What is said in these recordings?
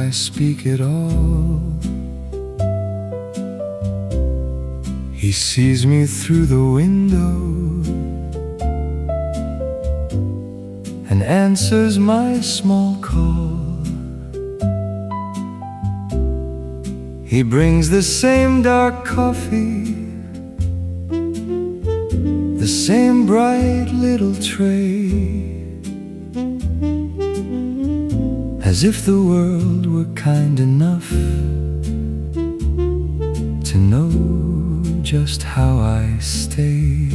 I speak at all. He sees me through the window and answers my small call. He brings the same dark coffee, the same bright little tray, as if the world were kind enough to know just how I stay.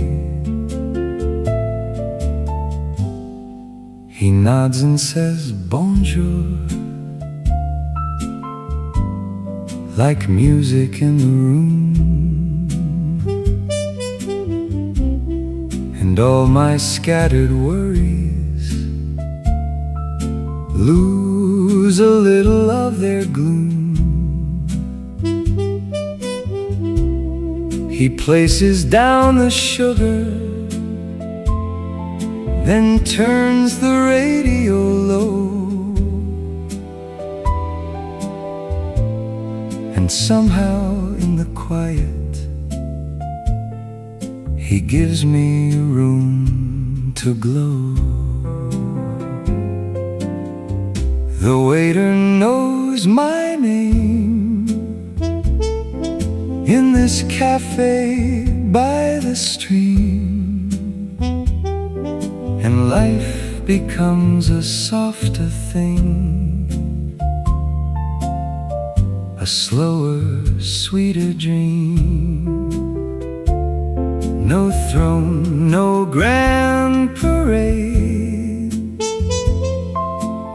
He nods and says bonjour, like music in the room, and all my scattered worries lose a little of their gloom. He places down the sugar, then turns the radio low, and somehow in the quiet he gives me room to glow. The waiter knows my name in this cafe by the stream, and life becomes a softer thing, a slower, sweeter dream. No throne, no grand parade,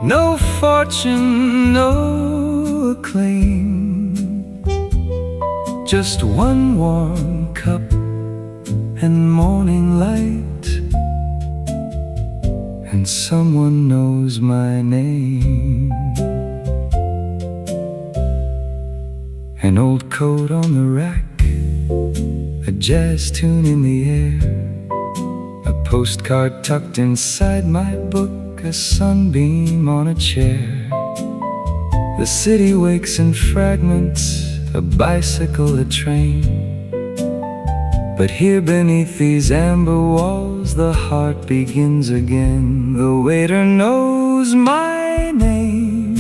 no fortune, no acclaim, just one warm cup and morning light, and someone knows my name. An old coat on the rack, a jazz tune in the air, a postcard tucked inside my book, a sunbeam on a chair. The city wakes in fragments, a bicycle, a train, but here beneath these amber walls the heart begins again. The waiter knows my name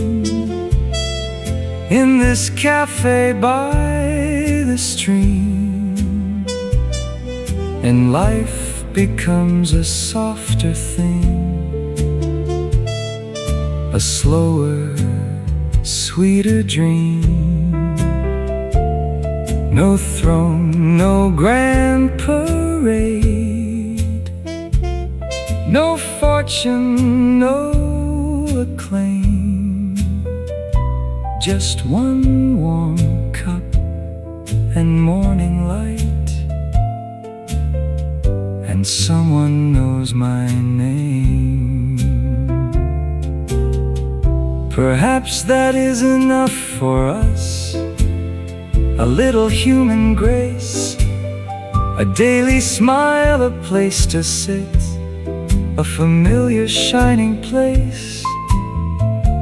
in this cafe by the stream, and life becomes a softer thing, a slower, sweeter dream. No throne, no grand parade, no fortune, no acclaim, just one warm cup and morning light, and someone knows my name. Perhaps that is enough for us, a little human grace, a daily smile, a place to sit, a familiar shining place.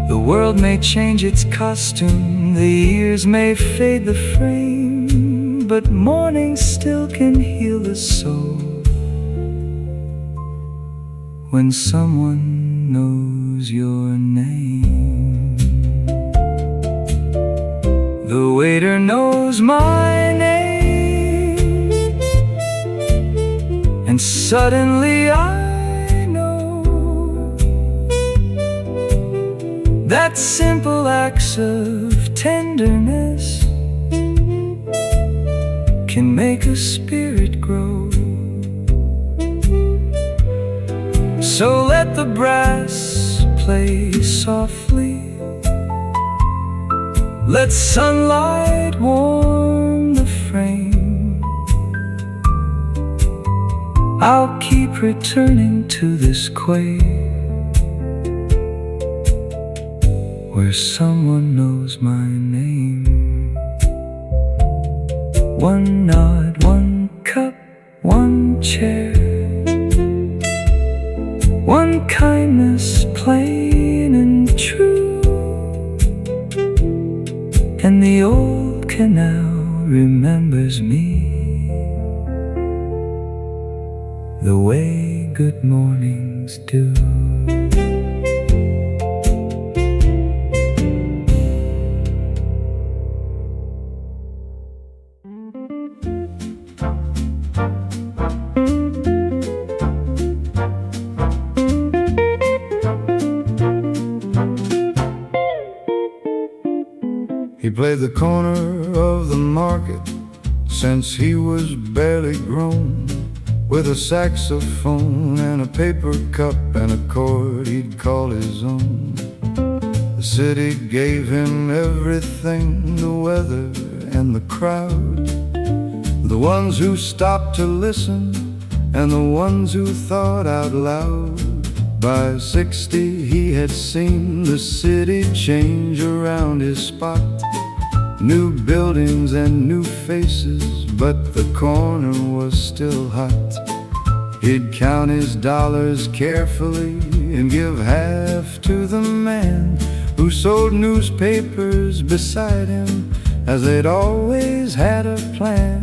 The world may change its costume, the years may fade the frame, but morning still can heal the soul when someone knows your name. The waiter knows my name, and suddenly I know that simple acts of tenderness can make a spirit grow. So let the brass play softly, let sunlight warm the frame. I'll keep returning to this quay where someone knows my name. One nod, one cup, one chair, one kindness plain and true, and the old canal remembers me the way good mornings do. He played the corner of the market since he was barely grown, with a saxophone and a paper cup and a chord he'd call his own. The city gave him everything, the weather and the crowd, the ones who stopped to listen and the ones who thought out loud. By 60 he had seen the city change around his spot, new buildings and new faces, but the corner was still hot. He'd count his dollars carefully and give half to the man who sold newspapers beside him, as they'd always had a plan.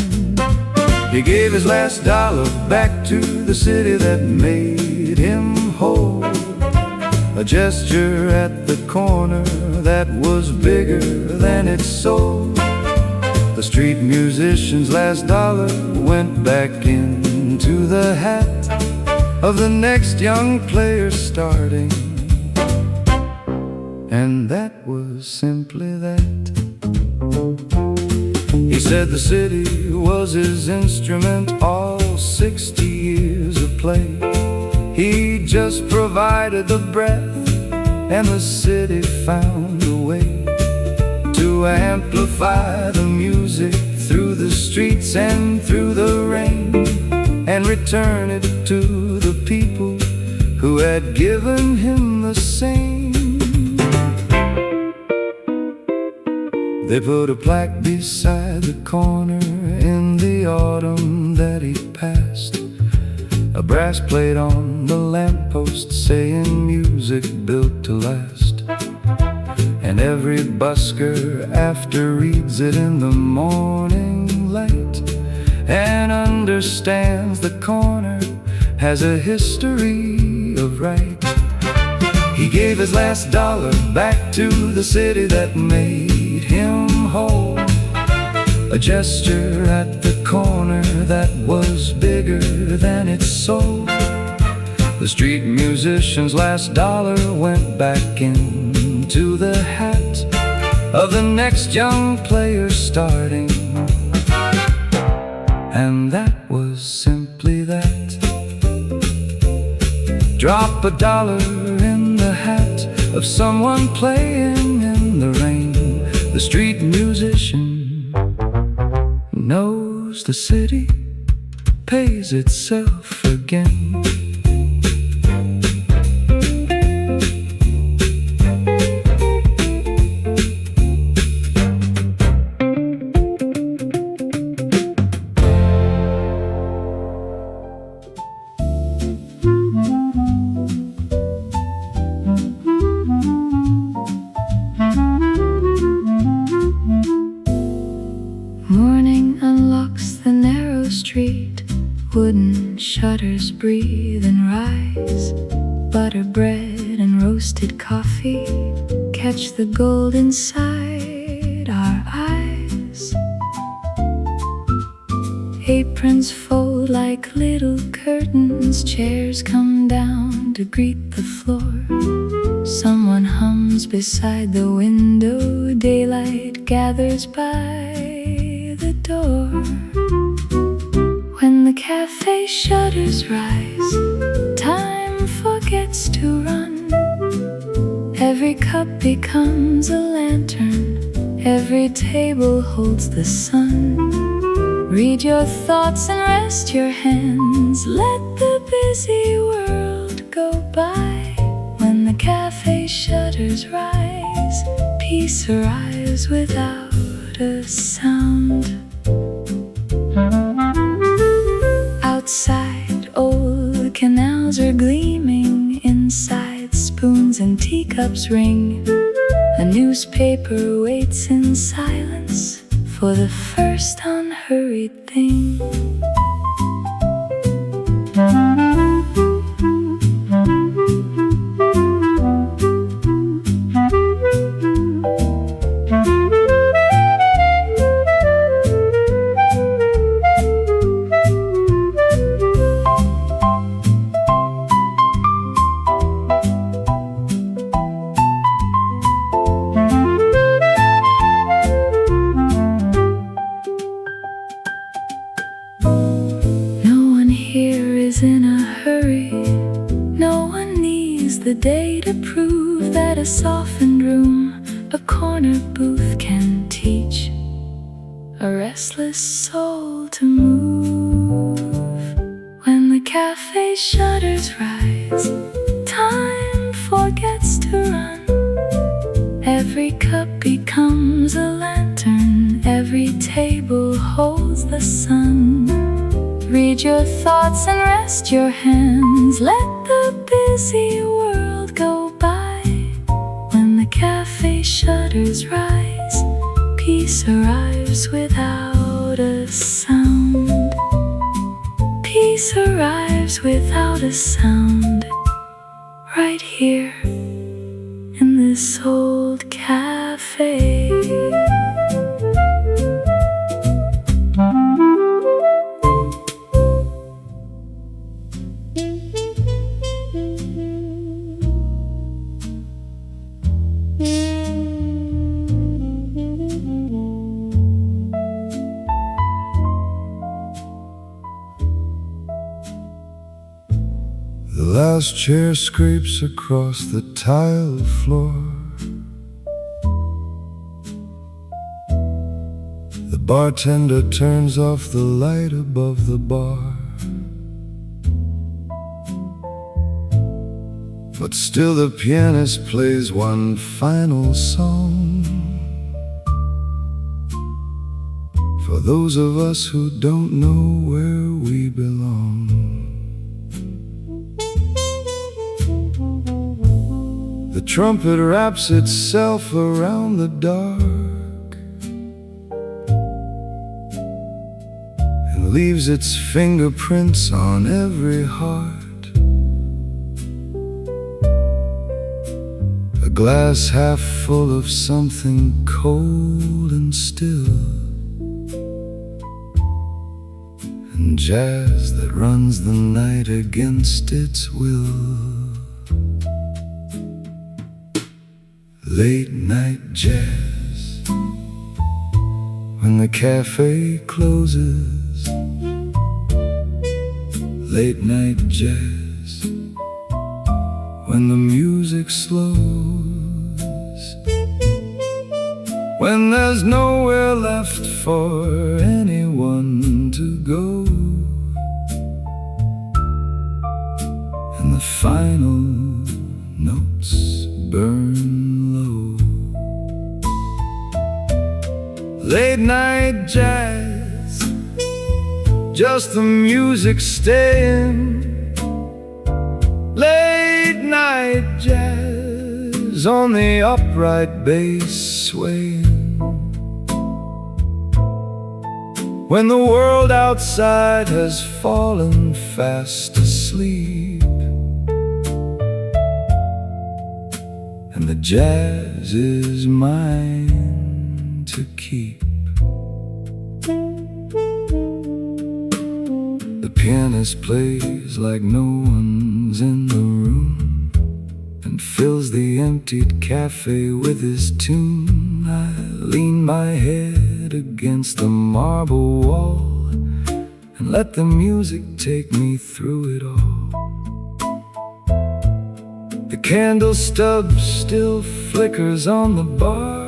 He gave his last dollar back to the city that made him whole, a gesture at the corner that was bigger than its soul. The street musician's last dollar went back into the hat of the next young player starting, and that was simply that. He said the city was his instrument, all 60 years of play. He just provided the breath, and the city found a way to amplify the music through the streets and through the rain, and return it to the people who had given him the same. They put a plaque beside the corner in the autumn that he passed, a brass plate on the lamppost saying music built to last. And every busker after reads it in the morning light, and understands the corner has a history of right. He gave his last dollar back to the city that made him whole, a gesture at the corner that was bigger than its soul. The street musician's last dollar went back into the hat of the next young player starting, and that was simply that. Drop a dollar in the hat of someone playing in the rain. The street musician knows the city pays itself again. Morning unlocks the narrow street, wooden shutters breathe and rise. Butter bread and roasted coffee catch the gold inside our eyes. Aprons fold like little curtains, chairs come down to greet the floor. Someone hums beside the window, daylight gathers by the door. When the cafe shutters rise, time forgets to run. Every cup becomes a lantern, every table holds the sun. Read your thoughts and rest your hands, let the busy world go by. When the cafe shutters rise, peace arrives without a sound. Outside, old canals are gleaming. Inside, spoons and teacups ring. A newspaper waits in silence for the first unhurried thing. The day to prove that a softened room, a corner booth can teach a restless soul to move. When the cafe shutters rise, time forgets to run. Every cup becomes a lantern, every table holds the sun. Read your thoughts and rest your hands, let the busy world go by. When the cafe shutters rise, peace arrives without a sound. Peace arrives without a sound. Right here in this old cafe. The last chair scrapes across the tile floor. The bartender turns off the light above the bar. But still the pianist plays one final song. For those of us who don't know where we belong. The trumpet wraps itself around the dark and leaves its fingerprints on every heart. A glass half full of something cold and still, and jazz that runs the night against its will. Late night jazz, when the cafe closes. Late night jazz, when the music slows. When there's nowhere left for anyone to go, and the final notes burn. Late night jazz, just the music staying. Late night jazz, on the upright bass swaying. When the world outside has fallen fast asleep, and the jazz is mine to keep. The pianist plays like no one's in the room, and fills the emptied cafe with his tune. I lean my head against the marble wall and let the music take me through it all. The candle stub still flickers on the bar.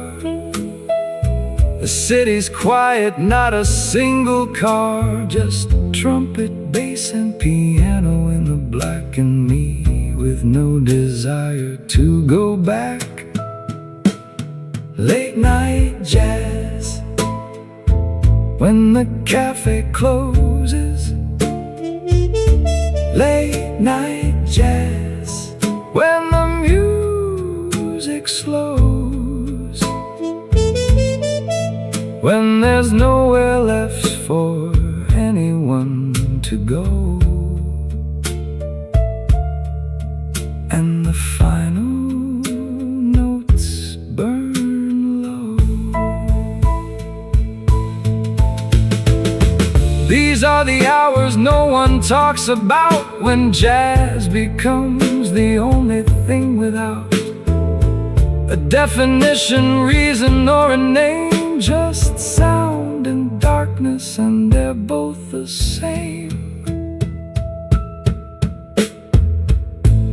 The city's quiet, not a single car, just trumpet, bass and piano in the black, and me with no desire to go back. Late night jazz, when the cafe closes. Late night jazz, when the music slows. there's nowhere left for anyone to go, and the final notes burn low. These are the hours no one talks about, when jazz becomes the only thing without a definition, reason, or a name. Just sound and darkness, and they're both the same.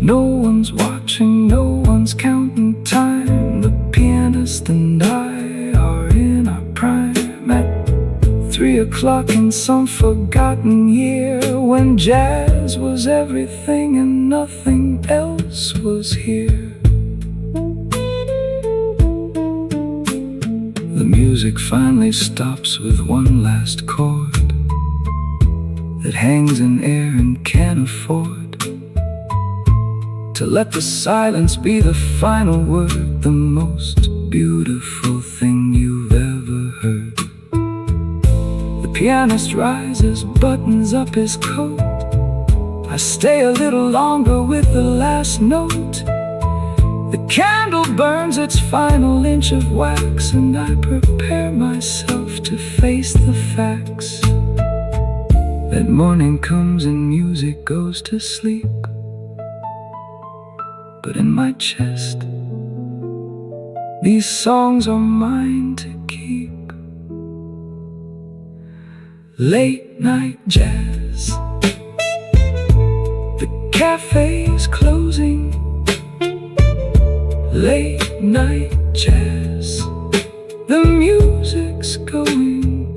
No one's watching, no one's counting time. The pianist and I are in our prime at 3 o'clock in some forgotten year, when jazz was everything and nothing else was here. The music finally stops with one last chord that hangs in air and can't afford to let the silence be the final word, the most beautiful thing you've ever heard. The pianist rises, buttons up his coat. I stay a little longer with the last note. The candle burns its final inch of wax, and I prepare myself to face the facts that morning comes and music goes to sleep. But in my chest, these songs are mine to keep. Late night jazz, the cafe's closing. Late night jazz, the music's going,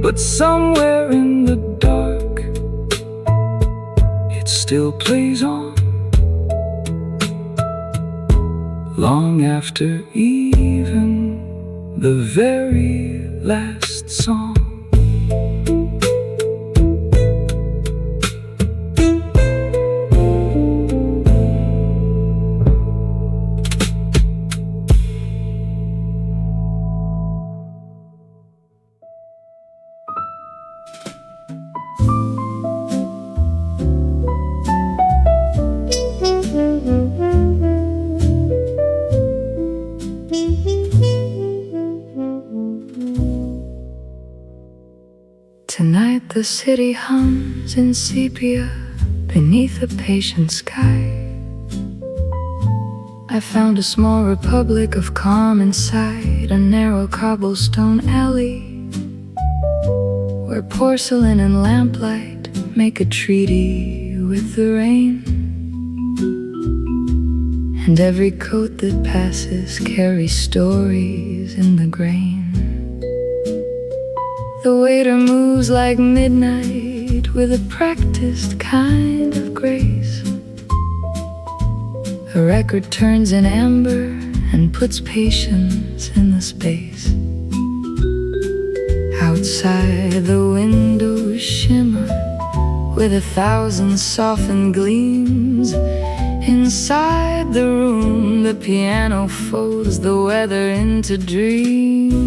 but somewhere in the dark it still plays on, long after even the very last song. Tonight the city hums in sepia beneath a patient sky. I found a small republic of calm inside a narrow cobblestone alley, where porcelain and lamplight make a treaty with the rain, and every coat that passes carries stories in the grain. The waiter moves like midnight with a practiced kind of grace. A record turns in amber and puts patience in the space. Outside the windows shimmer with 1,000 softened gleams. Inside the room the piano folds the weather into dreams.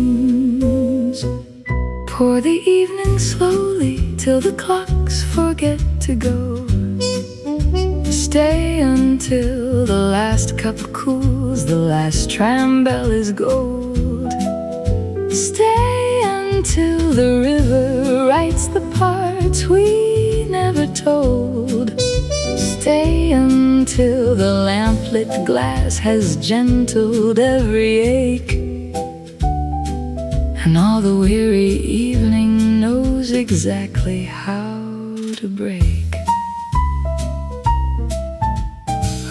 Pour the evening slowly till the clocks forget to go. Stay until the last cup cools, the last tram bell is gold. Stay until the river writes the parts we never told. Stay until the lamplit glass has gentled every ache, and all the weary evening knows exactly how to break.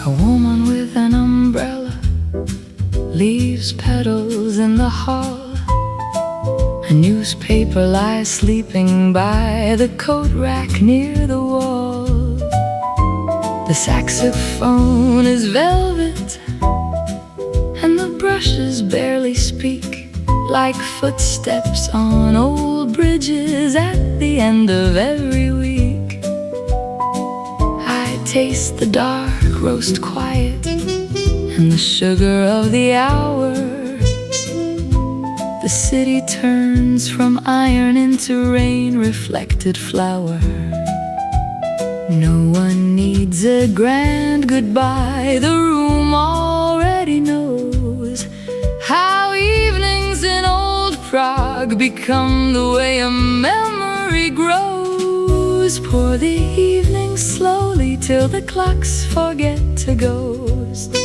A woman with an umbrella leaves petals in the hall. A newspaper lies sleeping by the coat rack near the wall. The saxophone is velvet, and the brushes barely speak, like footsteps on old bridges at the end of every week. I taste the dark roast quiet and the sugar of the hour, The city turns from iron into rain-reflected flower. No one needs a grand goodbye. The room already knows how evenings in old Prague become the way a memory grows. Pour the evening slowly till the clocks forget to ghost.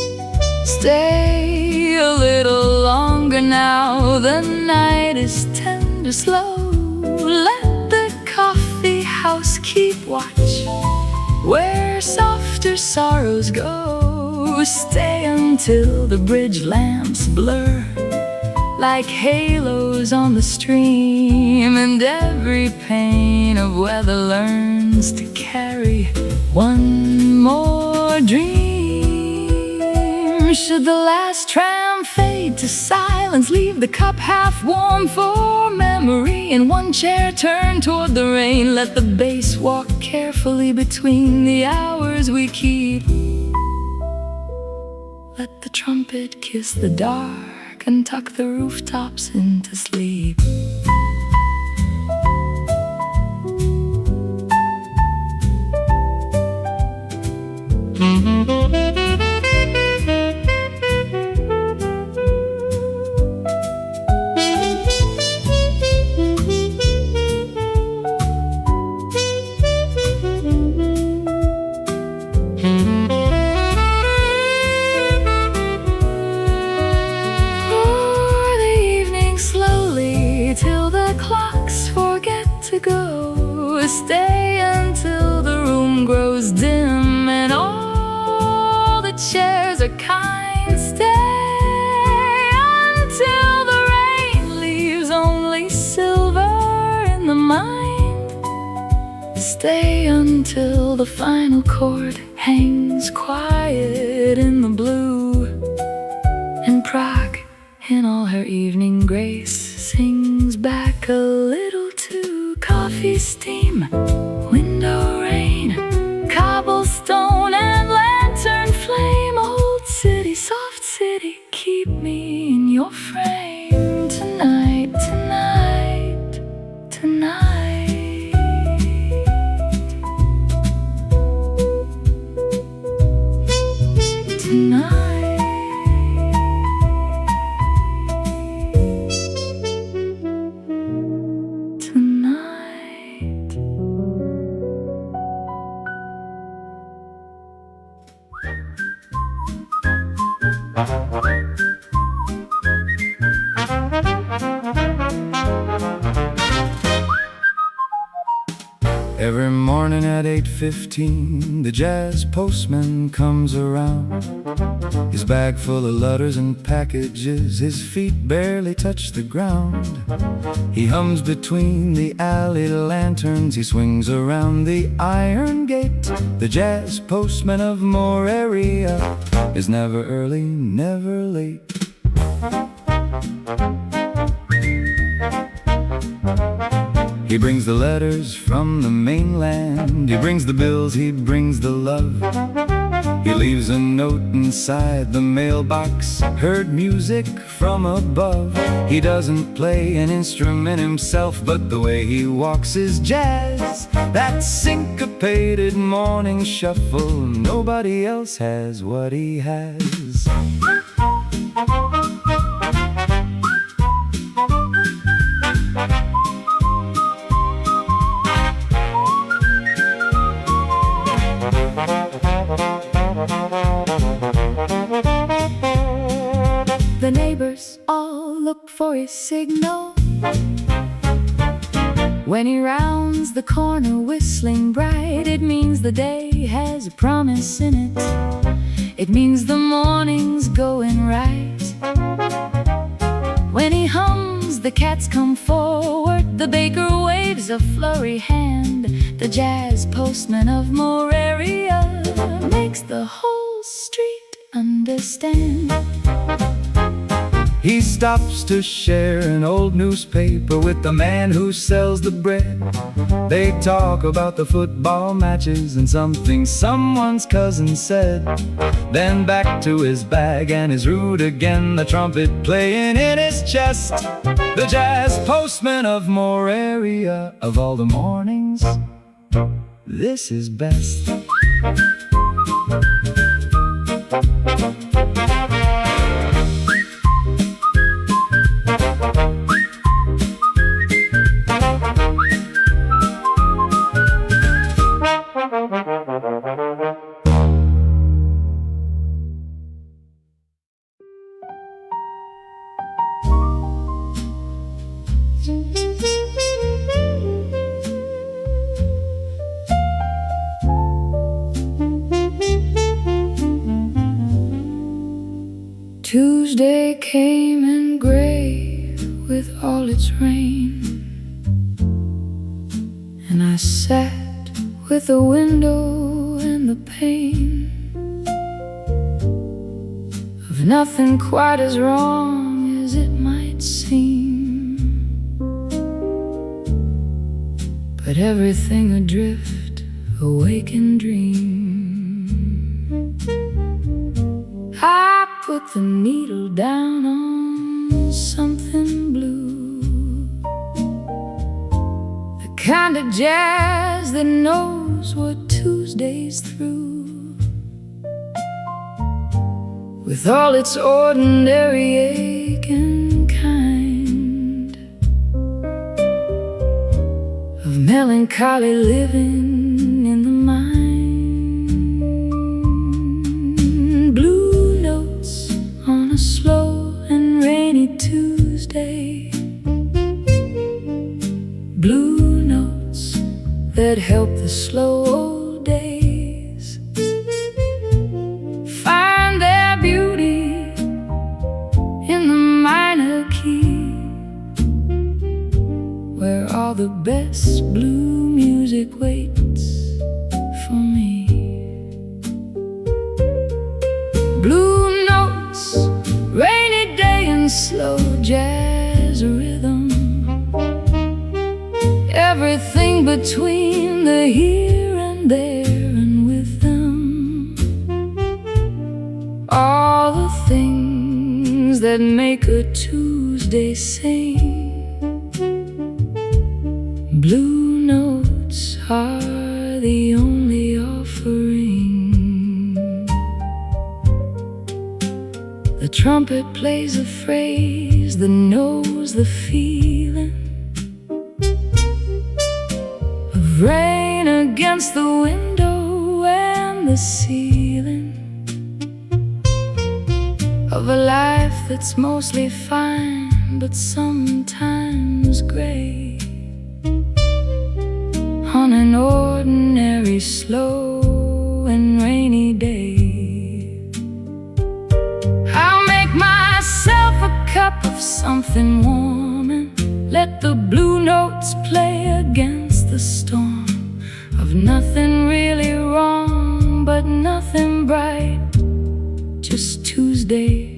Stay a little longer now, the night is tender slow. Let the coffee house keep watch where softer sorrows go. Stay until the bridge lamps blur like halos on the stream, and every pane of weather learns to carry one more dream. Should the last tram fade to silence, leave the cup half warm for memory. In one chair turn toward the rain, let the bass walk carefully between the hours we keep. Let the trumpet kiss the dark and tuck the rooftops into sleep. Stay until the room grows dim and all the chairs are kind. Stay until the rain leaves only silver in the mind. Stay until the final chord hangs quiet in the blue, and Prague, in all her evening grace, sings back a little too. Coffee steam, window rain, cobblestone and lantern flame. Old city, soft city, keep me in your frame. Tonight, tonight, tonight. Tonight. Every morning at 8:15, the jazz postman comes around. His bag full of letters and packages, his feet barely touch the ground. He hums between the alley lanterns, he swings around the iron gate. The jazz postman of Moreria is never early, never late. He brings the letters from the mainland, he brings the bills, he brings the love. He leaves a note inside the mailbox, heard music from above. He doesn't play an instrument himself, but the way he walks is jazz. That syncopated morning shuffle, nobody else has what he has. The neighbors all look for his signal when he rounds the corner whistling bright. It means the day has a promise in it. It means the morning's going right. When he hums, the cats come forward, the baker waves a flurry hand. The jazz postman of Moreria makes the whole street understand. He stops to share an old newspaper with the man who sells the bread. They talk about the football matches and something someone's cousin said. Then back to his bag and his route again, the trumpet playing in his chest. The jazz postman of Moraria, of all the mornings, this is best. Tuesday came in gray with all its rain, and I sat with the window and the pane of nothing quite as wrong as it might seem, but everything adrift, awake and dream. I put the needle down on something blue, the kind of jazz that knows what Tuesday's through, with all its ordinary ache and kind of melancholy living in the mind. Blue notes on a slow and rainy Tuesday, blue notes that help the slow old days find their beauty in the minor key, where all the best blue music waits for me. Blue notes, rainy day and slow jazz rhythm, everything between the here and there and with them, all the things that make a Tuesday sing. Blue notes are the only offering. The trumpet plays a phrase that knows the feeling of rain against the window and the ceiling, of a life that's mostly fine but sometimes gray, on an ordinary slow and rainy day. I'll make myself a cup of something warm and let the blue notes play against the storm of nothing really wrong but nothing bright, just Tuesday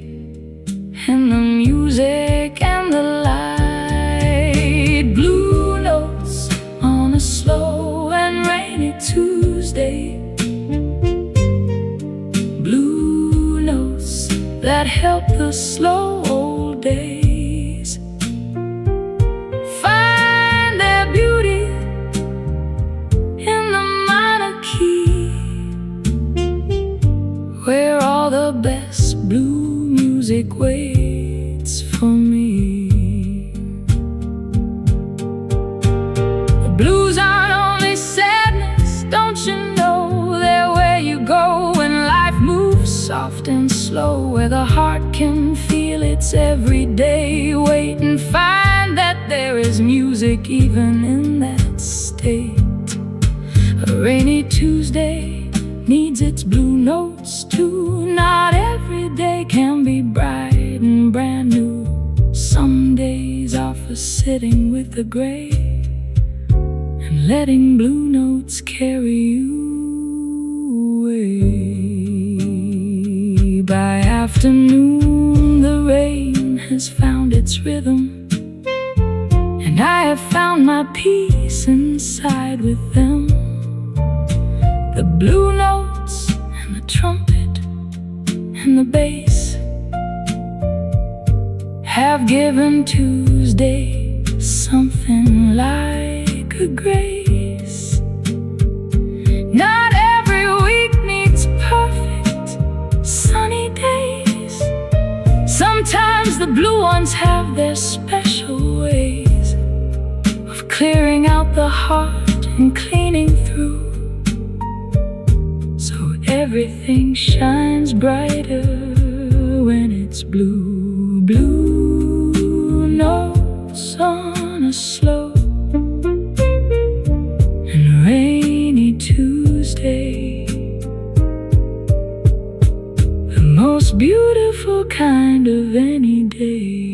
and the music and the light. Blue notes on a slow and rainy Tuesday, blue notes that help the slow old days find their beauty in the minor key, where all the best blue music waits for me. The blues aren't only sadness, don't you know? They're where you go when life moves soft and slow, where the heart can feel its everyday weight and find that there is music even in that state. A rainy Tuesday needs its blue notes too. Not every day can be bright and brand new. Some days are for sitting with the gray and letting blue notes carry you away. By afternoon the rain has has found its rhythm, and I have found my peace inside with them. The blue notes and the trumpet and the bass have given Tuesday something like a grace. Not every week needs perfect sunny days. Sometimes the blue ones have their special ways of clearing out the heart and cleaning through, so everything shines brighter when it's blue. Blue notes on a slow and rainy Tuesday, the most beautiful kind of any day.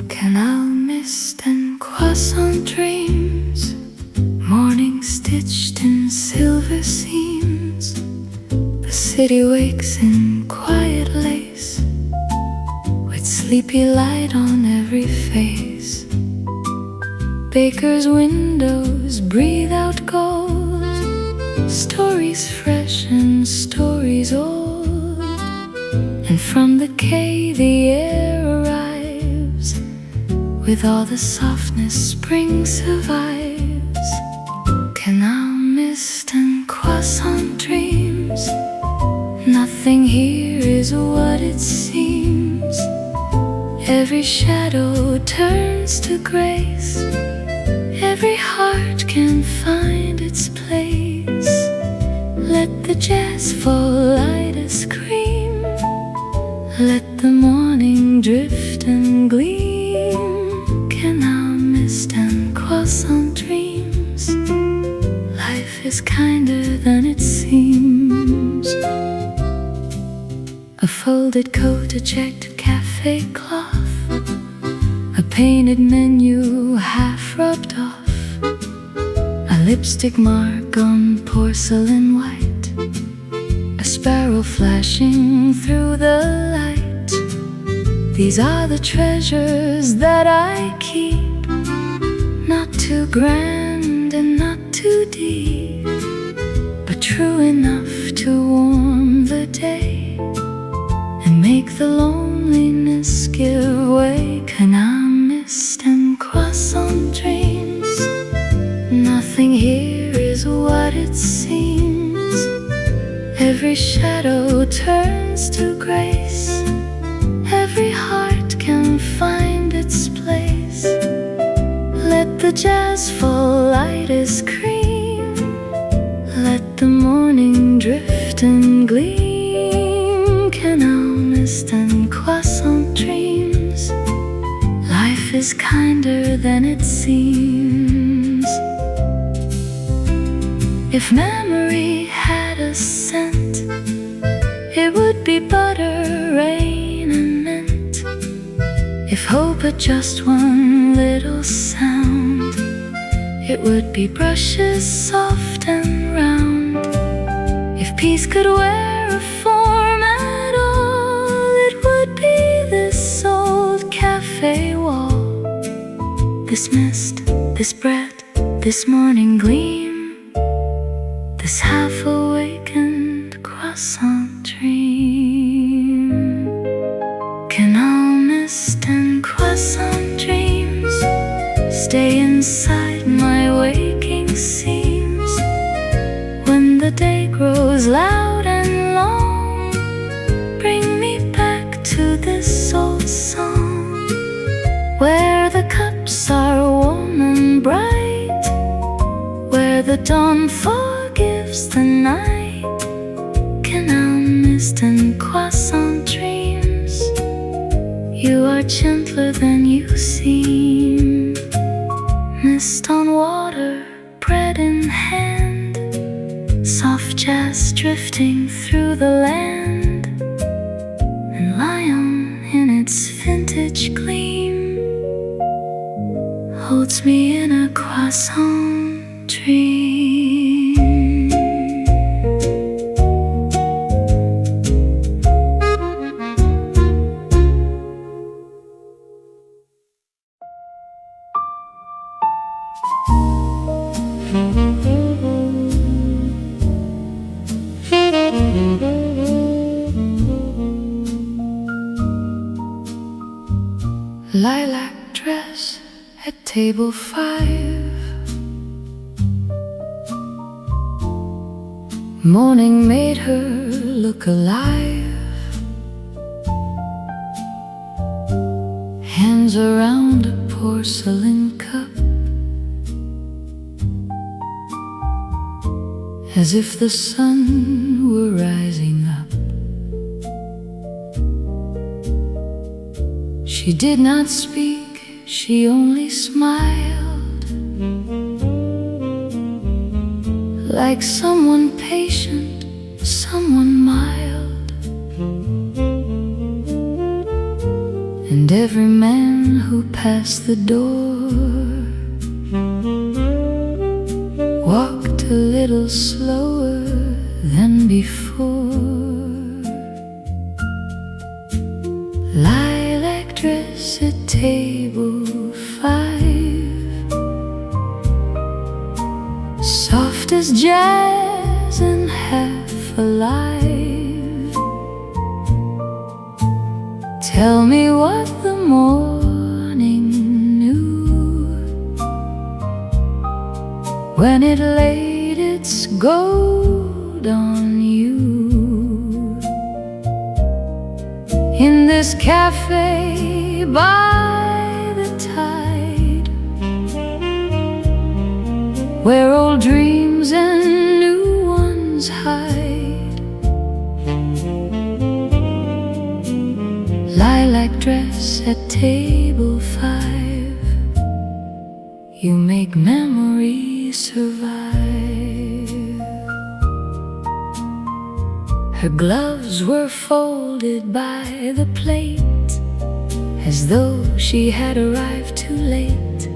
Canal mist and croissant dreams, morning stitched in silver seams. The city wakes in quiet lace, with sleepy light on every face. Bakers' windows breathe out gold, stories fresh and stories old. And from the quay the air arrives, with all the softness spring survives. Canal mist and croissant dreams, nothing here is what it seems. Every shadow turns to grace, every heart can find its place. Let the jazz fall light as cream, let the morning drift and gleam. Canal mist and croissant dreams, life is kinder than it seems. A folded coat, a checked cafe cloth, a painted menu half rubbed off, a lipstick mark on porcelain white, a sparrow flashing through the light. These are the treasures that I keep, not too grand and not too deep, but true enough to warm the day and make the loneliness give way. Canal mist and croissant dreams, nothing here is what it seems. Every shadow turns to grace, every heart can find its place. Let the jazz fall light as cream, let the morning drift and gleam. Canal mist and croissant dreams, life is kinder than it seems. If memory had a scent, it would be butter, rain and mint. If hope had just one little sound, it would be brushes soft and round. If peace could wear a form at all, it would be this old cafe wall, this mist, this bread, this morning gleam, this half-awakened croissant dream. Canal mist and croissant dreams stay inside my waking seams. When the day grows loud and long, bring me back to this old song, where the cups are warm and bright, where the dawn forgives the night. Canal mist and croissant dreams, you are gentler than you seem. mist on water, bread in hand, soft jazz drifting through the land, and lion in its vintage gleam holds me in a croissant dream. Lilac dress at table 5, morning made her look alive, hands around a porcelain cup, as if the sun were rising up. She did not speak, she only smiled, like someone patient, someone mild. And every man who passed the door walked a little slower than before. Lilac dress at table 5, soft as jazz and half alive. Tell me what the morning knew when it laid its gold on you. In this cafe by the tide, where old dreams and new ones hide, lilac dress at table 5, you make memories survive. Her gloves were folded by the plate, as though she had arrived too late,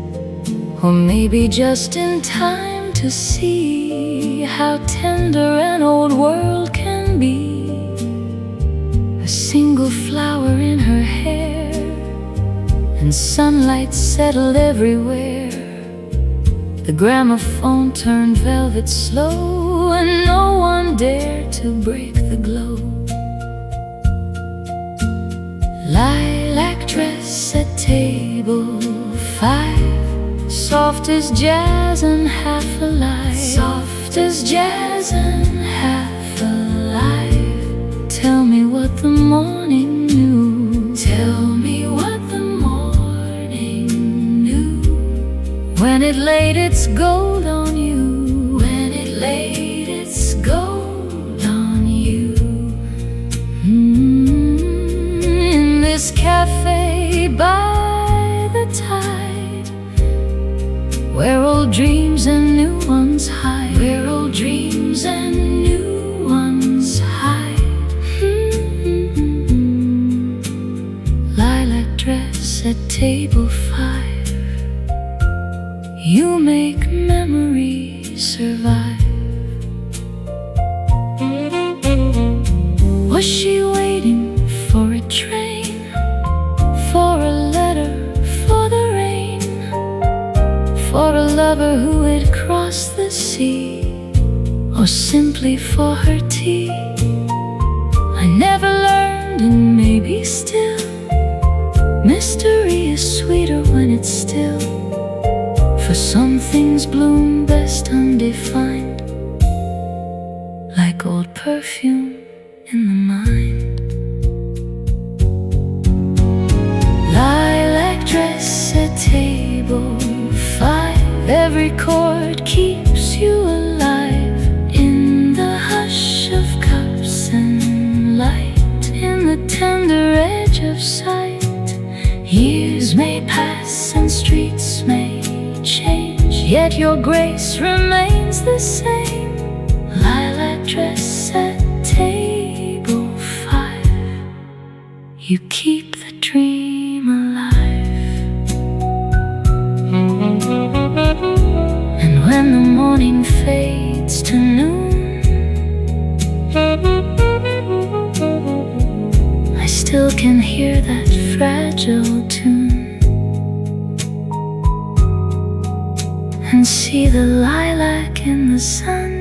or maybe just in time to see how tender an old world can be. A single flower in her hair, and sunlight settled everywhere. The gramophone turned velvet slow, and no one dared to break the glow. Lilac dress at table 5, soft as jazz and half alive. Soft as jazz and half alive. Tell me what the morning knew. Tell me what the morning knew when it laid its gold on you. When it laid its gold on you. In this cafe by the tide, where old dreams and new ones hide. Where old dreams and new ones hide. Lilac dress at table 5, you make memories survive. Was she waiting for a train, for a letter, for the rain, for a lover who had crossed the sea, or simply for her tea? I never learned, and maybe still, mystery is sweeter when it's still. For some things bloom best undefined, like old perfume in the mind. Lilac dress at table 5, every chord keeps you alive. In the hush of cups and light, in the tender edge of sight, years may pass and streets may change, yet your grace remains the same. Lilac dress at table 5, you keep the dream alive. And when the morning fades to noon, I still can hear that fragile tune and see the lilac in the sun,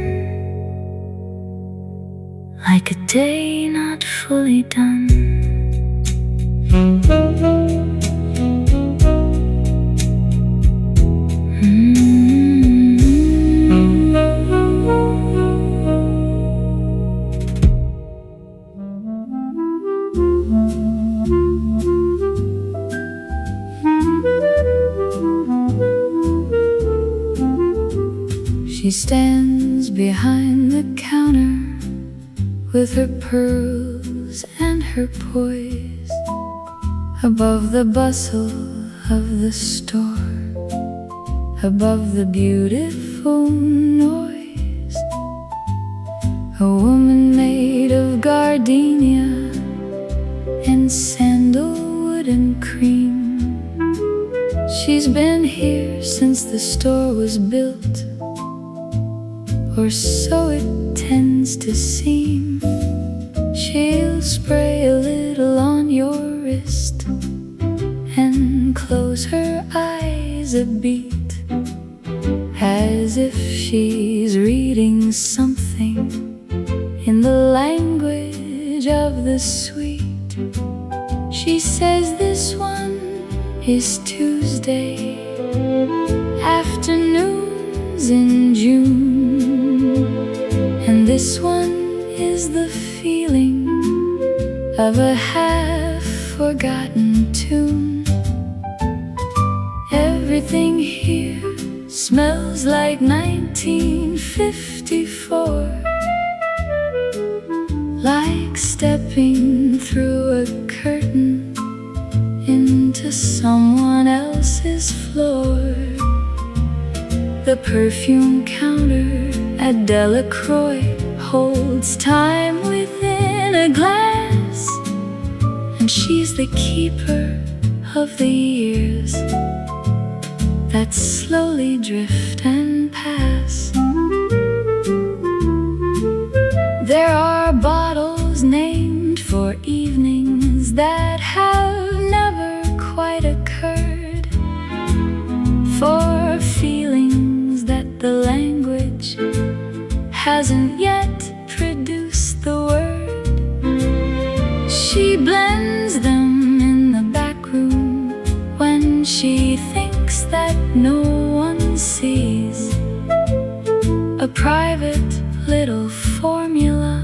like a day not fully done. She stands behind the counter with her pearls and her poise, above the bustle of the store, above the beautiful noise. A woman made of gardenia and sandalwood and cream. She's been here since the store was built, or so it tends to seem. She'll spray a little on your wrist and close her eyes a beat, as if she's reading something in the language of the sweet. She says this one is Tuesday afternoons in June, and this one is the feeling of a half-forgotten tune. Everything here smells like 1954, like stepping through a curtain into someone else's floor. The perfume counter at Delacroix holds time within a glass, and she's the keeper of the years that slowly drift and pass. There are bottles named for evenings that have never quite occurred, for feelings that the language hasn't yet produced the word. She blends them in the back room when she thinks that no one sees. A private little formula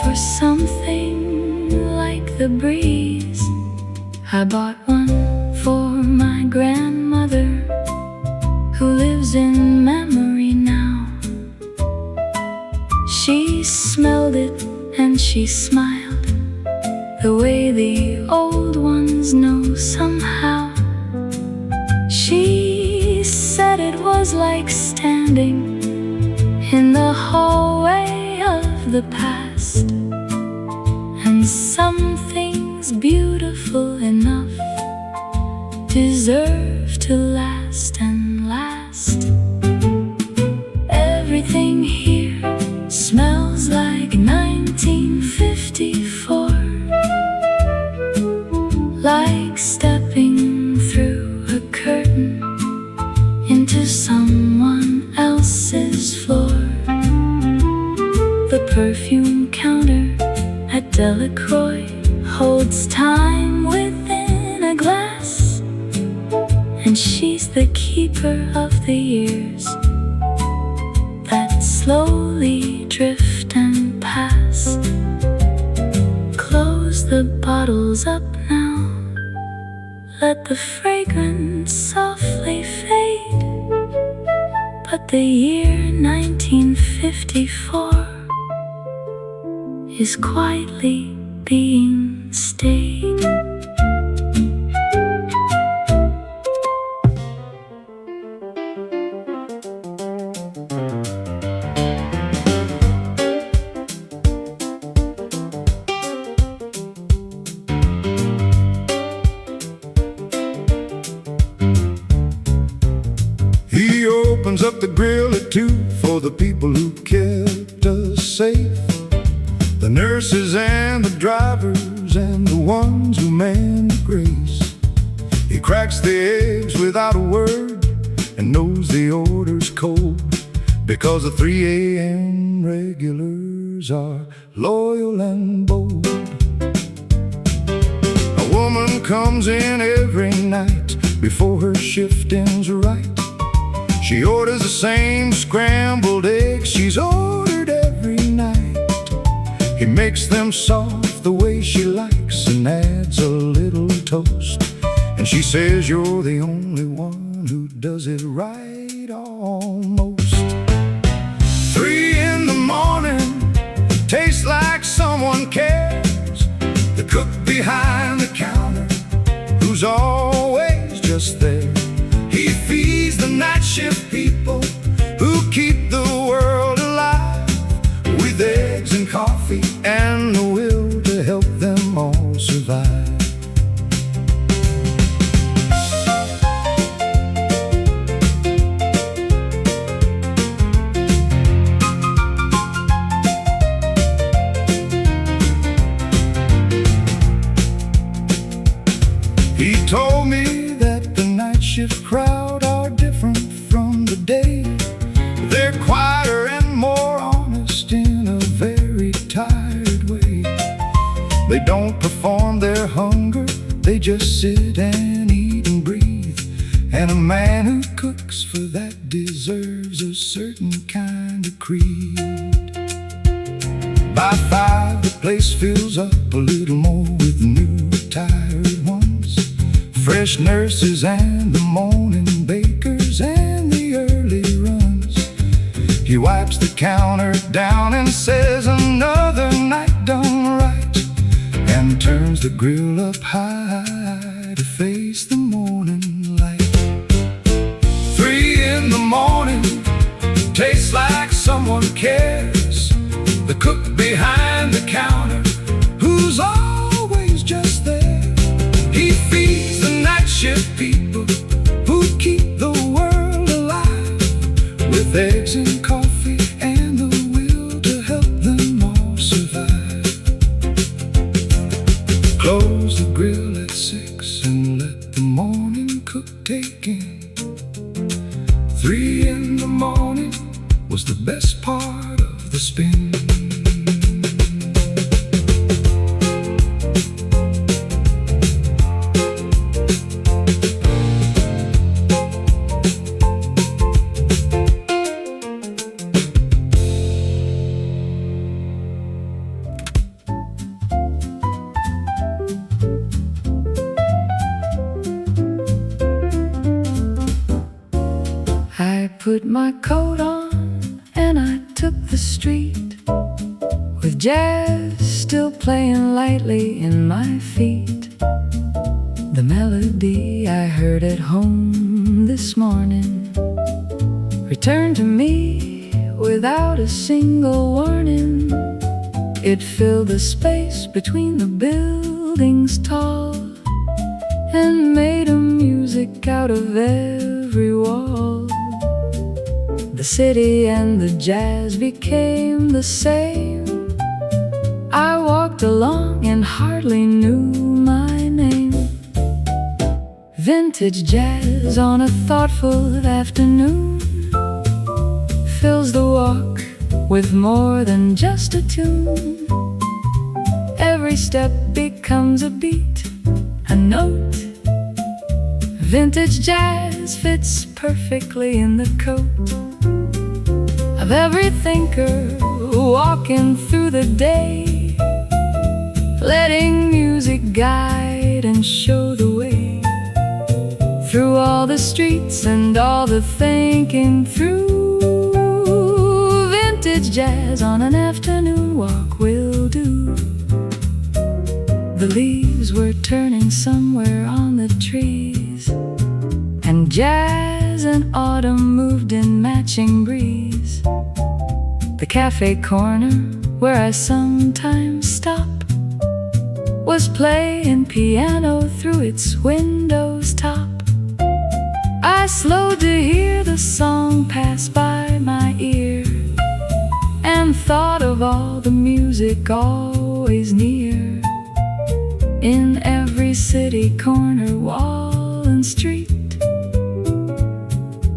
for something like the breeze. I bought one for my grandmother, who lives in memory now. She smelled it and she smiled, the way the old ones know somehow. She said it was like standing in the hallway of the past, and some things beautiful enough deserve to last and last. Everything here smells like 1954, like stepping through a curtain into someone else's floor. The perfume counter at Delacroix holds time within a glass, and she's the keeper of the years that slowly drift and pass. Close the bottles up now, let the fragrance softly fade. But the year 1954 is quietly being stayed. opens up the grill at 2 for the people who kept us safe. The nurses and the drivers and the ones who manned the grace. He cracks the eggs without a word and knows the order's cold, because the 3 a.m. regulars are loyal and bold. A woman comes in every night before her shift ends right. She orders the same scrambled eggs she's ordered every night. He makes them soft the way she likes and adds a little toast. And she says you're the only one who does it right almost. 3 in the morning, tastes like someone cares. The cook behind the counter, who's always just there. He feeds the night shift people who keep the world alive, with eggs and coffee and the will to help them all survive. He told me that the night shift crowd are different from the day. They're quieter and more honest in a very tired way. They don't perform their hunger, they just sit and eat and breathe. And a man who cooks for that deserves a certain kind of creed. By 5 the place fills up a little more with new tired ones, fresh nurses and the morning bakers and the early runs. He wipes the counter down and says another night done right, and turns the grill up high to face the morning light. 3 in the morning, tastes like someone cares. The cook behind the counter, who's always just there. He feeds the night shift people who keep the world alive, with eggs and coffee and the will to help them all survive. Close the grill at 6 and let the morning cook take in. 3 in the morning was the best part of the spin. I put my coat on and I took the street, with jazz still playing lightly in my feet. The melody I heard at home this morning returned to me without a single warning. It filled the space between the buildings tall and made a music out of every wall. The city and the jazz became the same. I walked along and hardly knew my name. Vintage jazz on a thoughtful afternoon fills the walk with more than just a tune. Every step becomes a beat, a note. Vintage jazz fits perfectly in the coat of every thinker walking through the day, letting music guide and show the way through all the streets and all the thinking through. Vintage jazz on an afternoon walk will do. The leaves were turning somewhere on the trees, and jazz and autumn moved in matching breeze. The cafe corner where I sometimes stop was playing piano through its window's top. I slowed to hear the song passed by my ear, and thought of all the music always near, in every city corner, wall and street.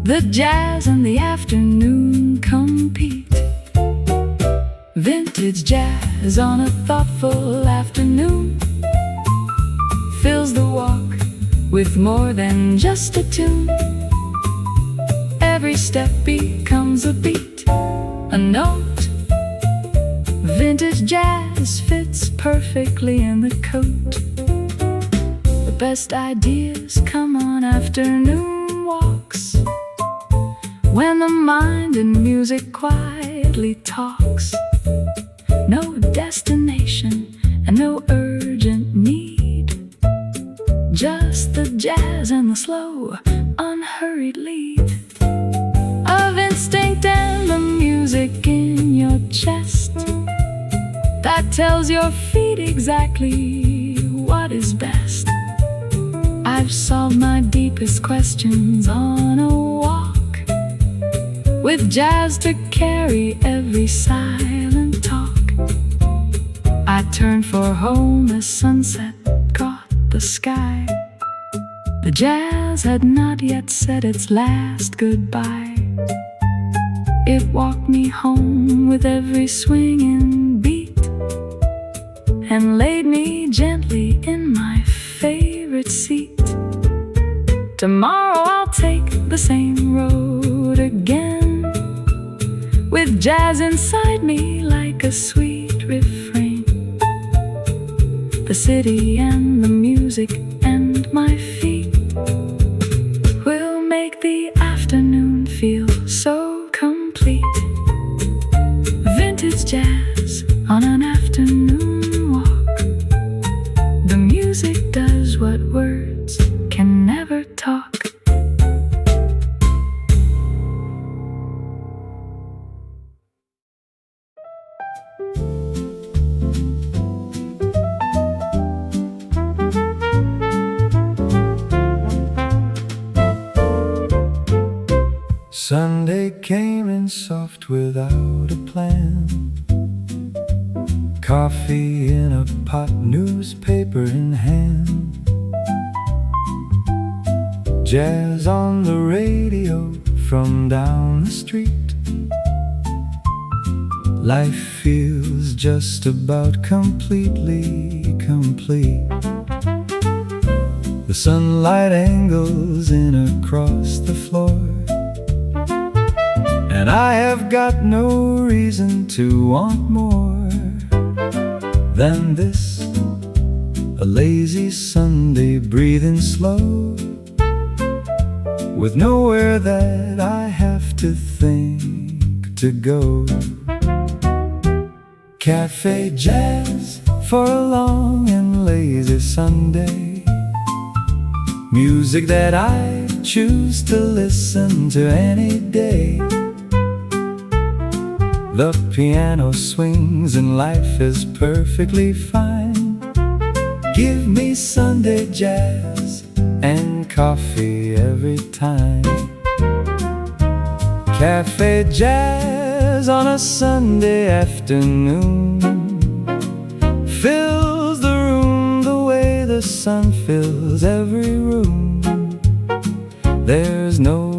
The jazz and the afternoon compete. Vintage jazz on a thoughtful afternoon fills the walk with more than just a tune. Every step becomes a beat, a note. Vintage jazz fits perfectly in the coat. The best ideas come on afternoon walks, when the mind and music quietly talks. No destination and no urgent need, just the jazz and the slow, unhurried lead of instinct and the music in your chest that tells your feet exactly what is best. I've solved my deepest questions on a walk, with jazz to carry every silent talk. I turned for home as sunset caught the sky. The jazz had not yet said its last goodbye. It walked me home with every swinging beat, and laid me gently in my favorite seat. Tomorrow I'll take the same road again, with jazz inside me like a sweet refrain. The city and the music and my feet will make the afternoon feel so complete. Vintage jazz on an afternoon walk. The music does what words can never talk. Sunday came in soft without a plan. Coffee in a pot, newspaper in hand. Jazz on the radio from down the street. Life feels just about completely complete. The sunlight angles in across the floor, and I have got no reason to want more than this. A lazy Sunday breathing slow, with nowhere that I have to think to go. Cafe jazz for a long and lazy Sunday. Music that I choose to listen to any day. The piano swings and life is perfectly fine. Give me Sunday jazz and coffee every time. Cafe jazz on a Sunday afternoon fills the room the way the sun fills every room. There's no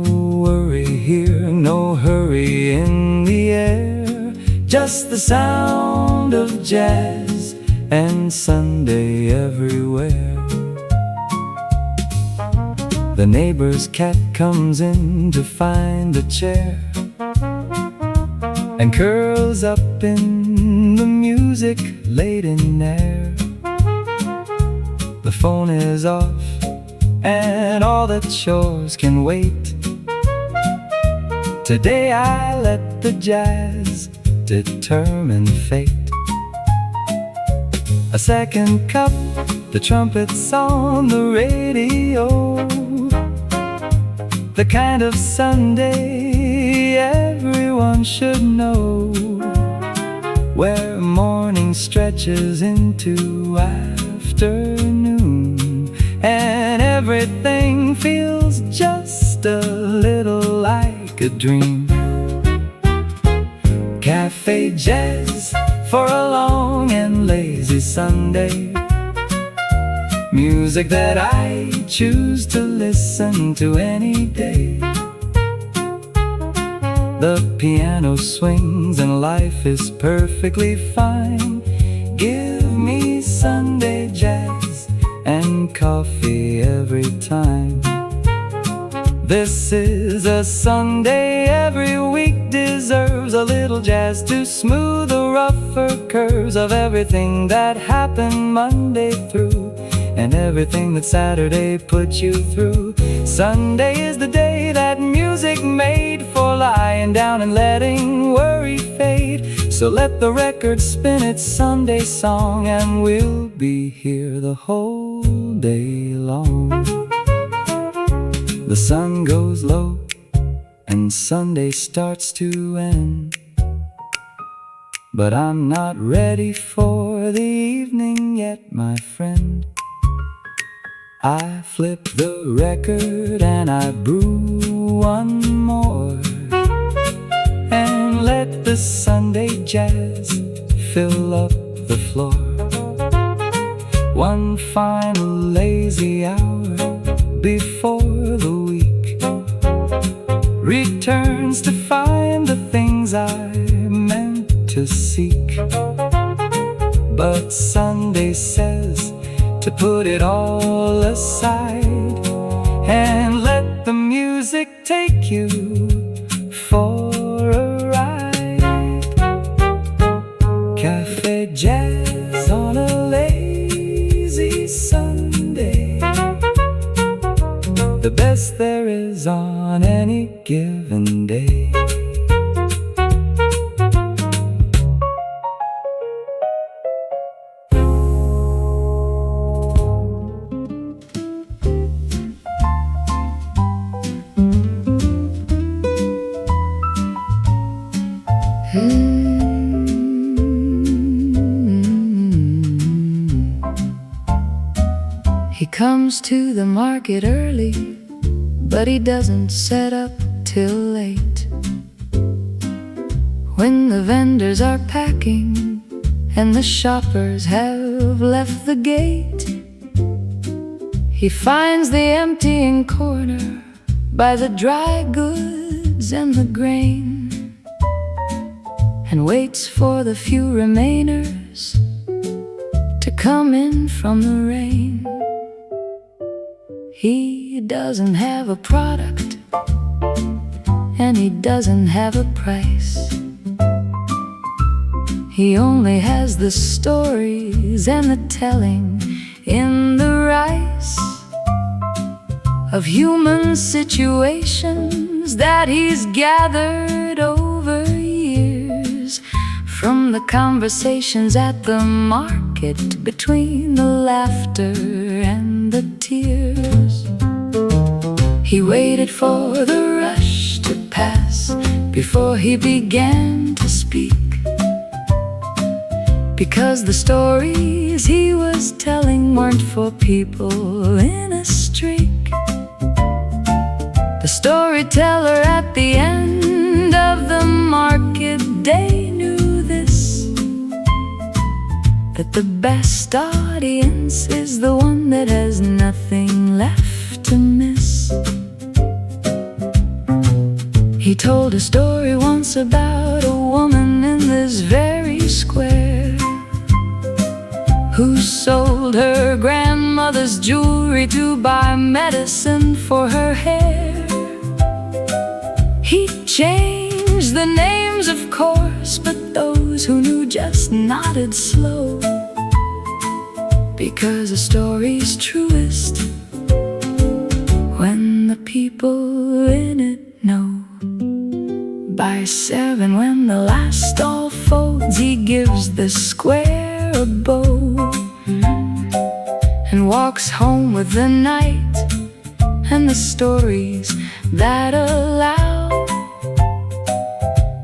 worry here, no hurry in the air, just the sound of jazz and Sunday everywhere. The neighbor's cat comes in to find a chair and curls up in the music-laden air. The phone is off and all the chores can wait. Today I let the jazz determine fate. A second cup, the trumpets on the radio, the kind of Sunday everyone should know, where morning stretches into afternoon, and everything feels just a little like like a dream. Café jazz for a long and lazy Sunday. Music that I choose to listen to any day. The piano swings and life is perfectly fine. Give me Sunday jazz and coffee every time. This is a Sunday every week deserves a little jazz to smooth the rougher curves of everything that happened Monday through, and everything that Saturday put you through. Sunday is the day that music made for lying down and letting worry fade. So let the record spin its Sunday song, and we'll be here the whole day long. The sun goes low and Sunday starts to end, but I'm not ready for the evening yet, my friend. I flip the record and I brew one more, and let the Sunday jazz fill up the floor. One final lazy hour before the week returns to find the things I meant to seek. But Sunday says to put it all aside and let the music take you for a ride. Café jazz on a lazy Sunday, the best there is on any given day. He comes to the market early, but he doesn't set up till late. When the vendors are packing and the shoppers have left the gate, he finds the emptying corner by the dry goods and the grain, and waits for the few remainers to come in from the rain. He doesn't have a product, and he doesn't have a price. He only has the stories and the telling in the rice of human situations that he's gathered over years, from the conversations at the market, between the laughter and the tears. He waited for the rush to pass before he began to speak, because the stories he was telling weren't for people in a streak. The storyteller at the end of the market day knew this, that the best audience is the one that has nothing left to miss. He told a story once about a woman in this very square who sold her grandmother's jewelry to buy medicine for her hair. He changed the names, of course, but those who knew just nodded slow, because a story's truest when the people in it know. By 7, when the last stall folds, he gives the square a bow and walks home with the night and the stories that allow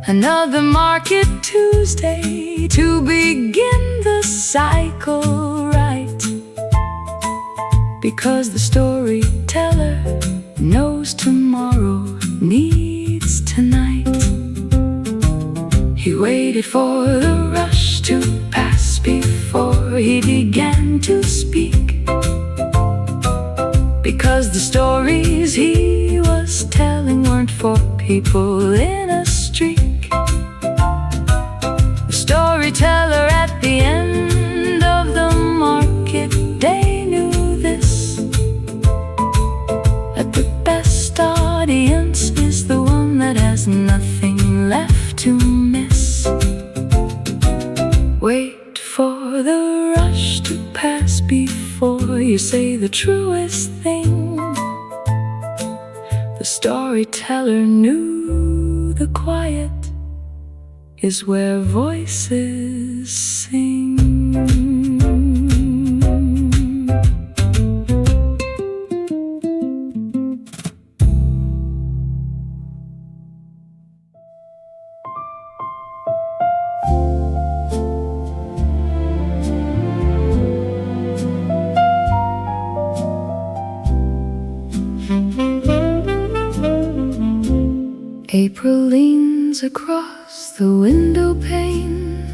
another Market Tuesday to begin the cycle right, because the storyteller knows tomorrow needs breeze tonight. He waited for the rush to pass before he began to speak, because the stories he was telling weren't for people in a streak. The storyteller at the end of the market day knew this, that the best audience is the one that has nothing left to miss. Wait for the rush to pass before you say the truest thing. The storyteller knew the quiet is where voices sing. April leans across the window pane,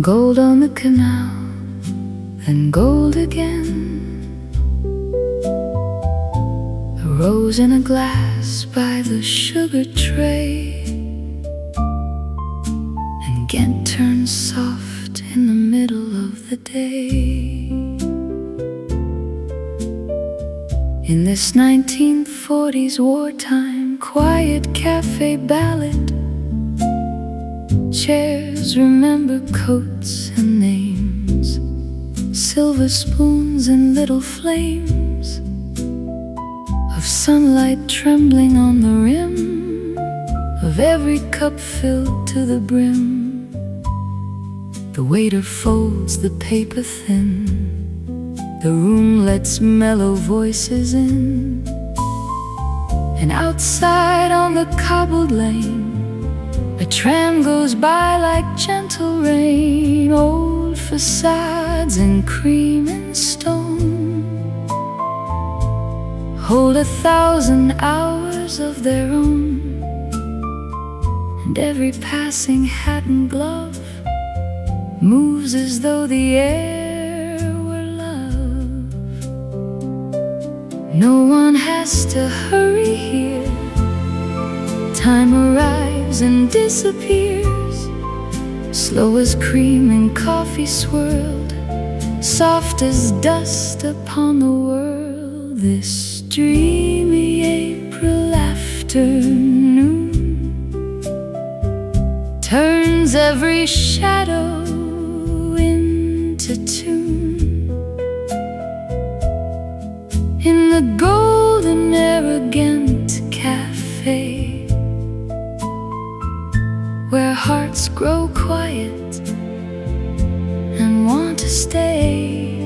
gold on the canal, then gold again. A rose in a glass by the sugar tray, and Ghent turns soft in the middle of the day. In this 1940s wartime quiet cafe ballad, chairs remember coats and names, silver spoons and little flames of sunlight trembling on the rim of every cup filled to the brim. The waiter folds the paper thin, the room lets mellow voices in, and outside on the cobbled lane, a tram goes by like gentle rain. Old facades in cream and stone hold 1,000 hours of their own, and every passing hat and glove moves as though the air were love. No one has to hurry here. Time arrives and disappears, slow as cream and coffee swirled, soft as dust upon the world. This dreamy April afternoon turns every shadow into tune. In the golden arrogant cafe, where hearts grow quiet and want to stay,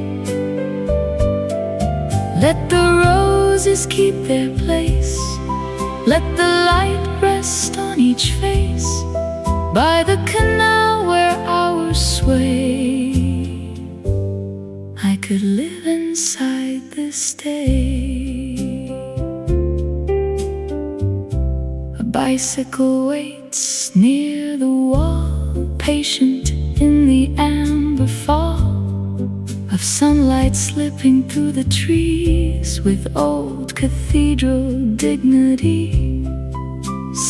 let the roses keep their place, let the light rest on each face, by the canal where hours sway. I could live inside this day. A bicycle waits near the wall, patient in the amber fall of sunlight slipping through the trees with old cathedral dignity.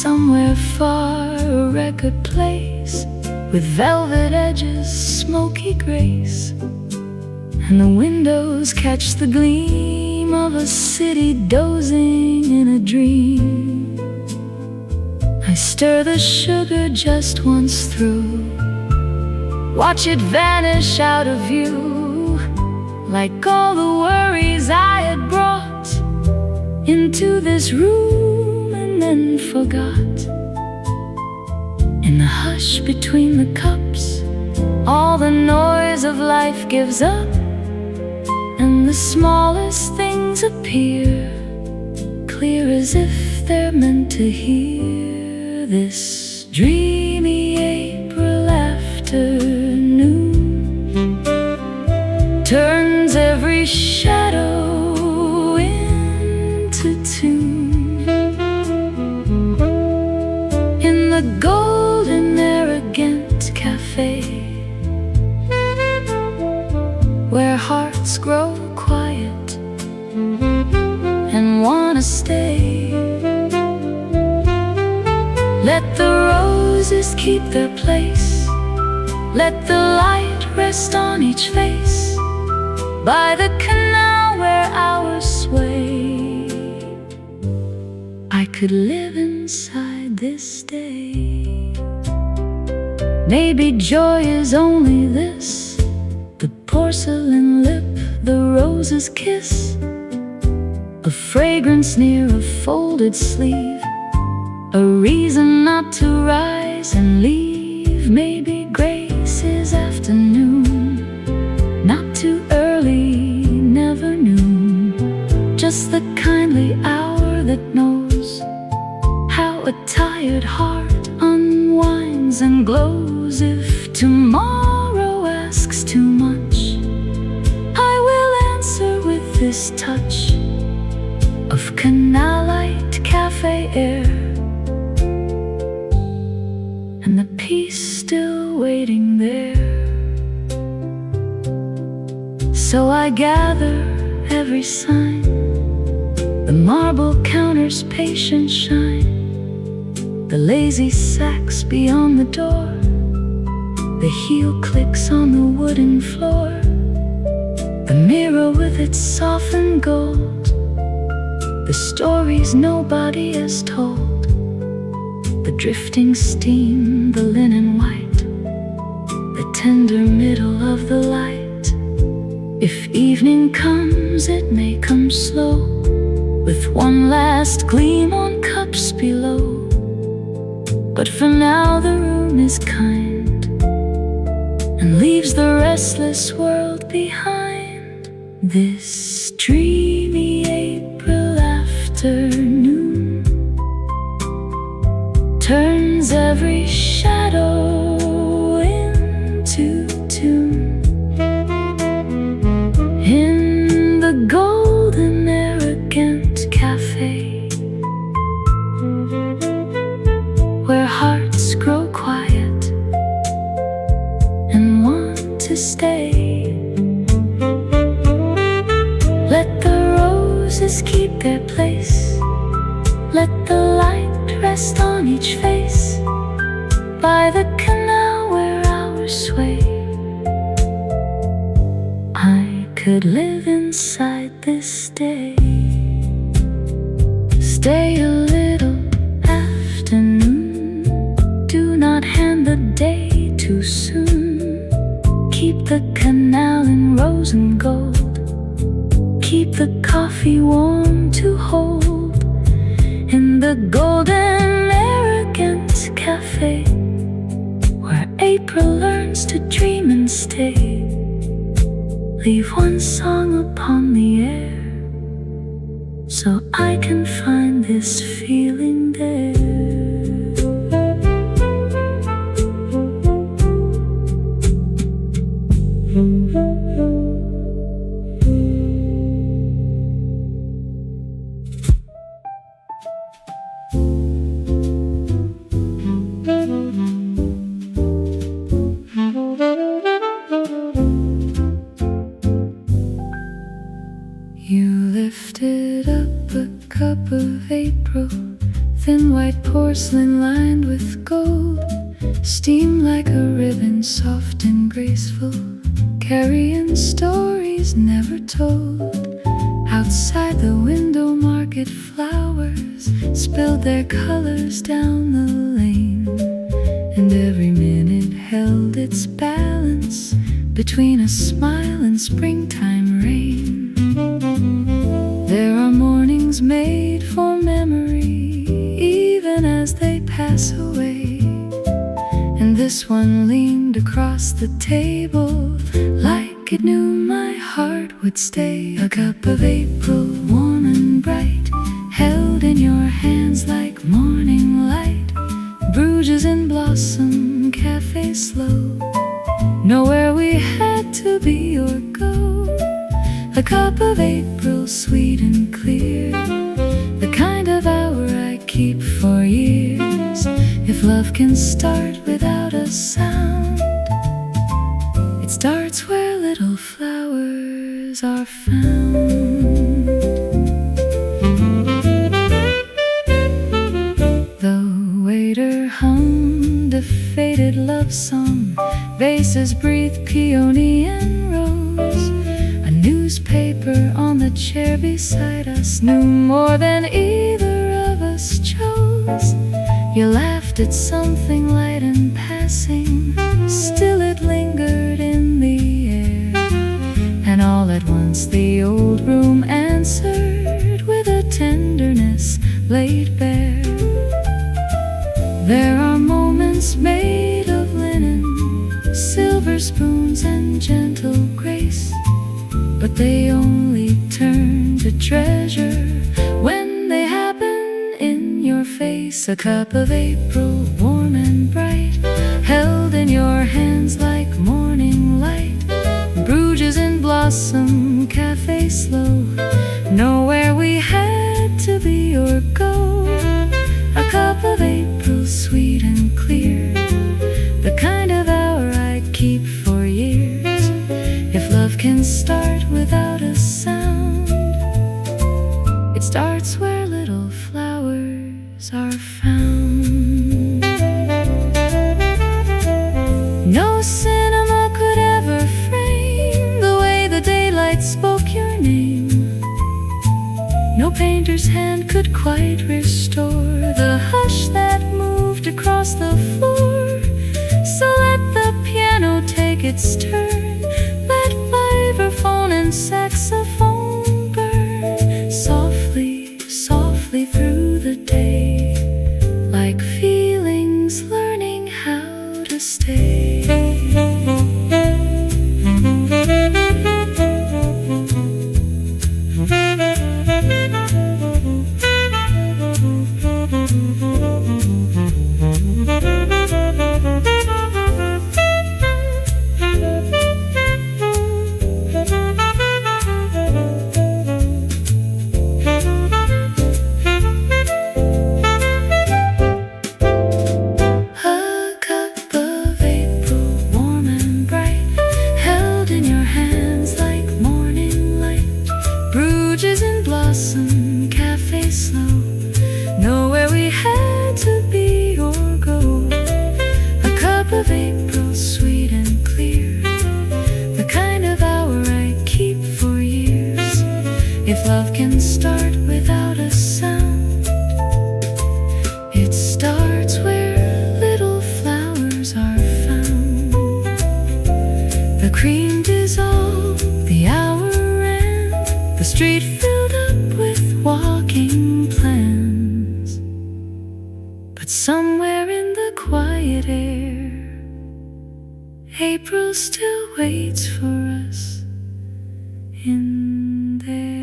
Somewhere far a record plays with velvet edges, smoky grace, and the windows catch the gleam of a city dozing in a dream. I stir the sugar just once through, watch it vanish out of view, like all the worries I had brought into this room and then forgot. In the hush between the cups, all the noise of life gives up, and the smallest things appear, clear as if they're meant to hear. This dreamy April afternoon turns every shadow into tune. and wanna stay. Let the roses keep their place, let the light rest on each face, by the canal where hours sway. I could live inside this day. Maybe joy is only this: the porcelain lip, the rose's kiss, a fragrance near a folded sleeve, a reason not to rise and leave. Maybe grace is afternoon, not too early, never noon, just the kindly hour that knows how a tired heart unwinds and glows. If tomorrow asks too much, I will answer with this touch of canal light, cafe air, and the peace still waiting there. So I gather every sign, the marble counter's patient shine, the lazy sacks beyond the door, the heel clicks on the wooden floor, the mirror with its softened gold, the stories nobody has told, the drifting steam, the linen white, the tender middle of the light. If evening comes, it may come slow, with one last gleam on cups below. But for now the room is kind, and leaves the restless world behind. This dreamy April afternoon turns every shadow into tune. In the golden arrogant cafe, where hearts grow quiet and want to stay, let the roses keep their place, let the light rest on each face, by the canal where hours sway. I could live inside this day, stay a little afternoon, do not hand the day too soon, keep the canal in rose and gold, keep the coffee warm to hold, in the golden arrogant cafe, where April learns to dream and stay. Leave one song upon the air, so I can find this feeling there. You lifted up a cup of April, thin white porcelain lined with gold, steam like a ribbon, soft and graceful, carrying stories never told. Outside the window, market flowers spilled their colors down the lane, and every minute held its balance between a smile and springtime rain. There are mornings made for memory, even as they pass away, and this one leaned across the table like it knew my heart would stay. A cup of April, warm and bright, held in your hands like morning light. Bruges in blossom, cafe slow, nowhere we had to be or go. A cup of April, sweet and clear, the kind of hour I keep for years. If love can start without a sound, it starts where little flowers are found. the chair beside us knew more than either of us chose. You laughed at something light in passing, still it lingered in the air. And all at once the old room answered with a tenderness laid bare. There are moments made of linen, silver spoons and gentle grace, but they only turn to treasure when they happen in your face. A cup of April, warm and bright, held in your hands like morning light. Bruges in blossom, Café slow, nowhere we had to be or go. A cup of April, sweet and clear, the kind of hour I'd keep for years. If love can start without a sound, it starts where little flowers are found. No cinema could ever frame the way the daylight spoke your name. No painter's hand could quite restore the hush that moved across the floor. So let the piano take its turn, let vibraphone and saxophone burn softly, softly through the day, like feelings learning how to stay. If love can start without a sound, it starts where little flowers are found. The cream dissolved, the hour ran, the street filled up with walking plans. But somewhere in the quiet air, April still waits for us in there.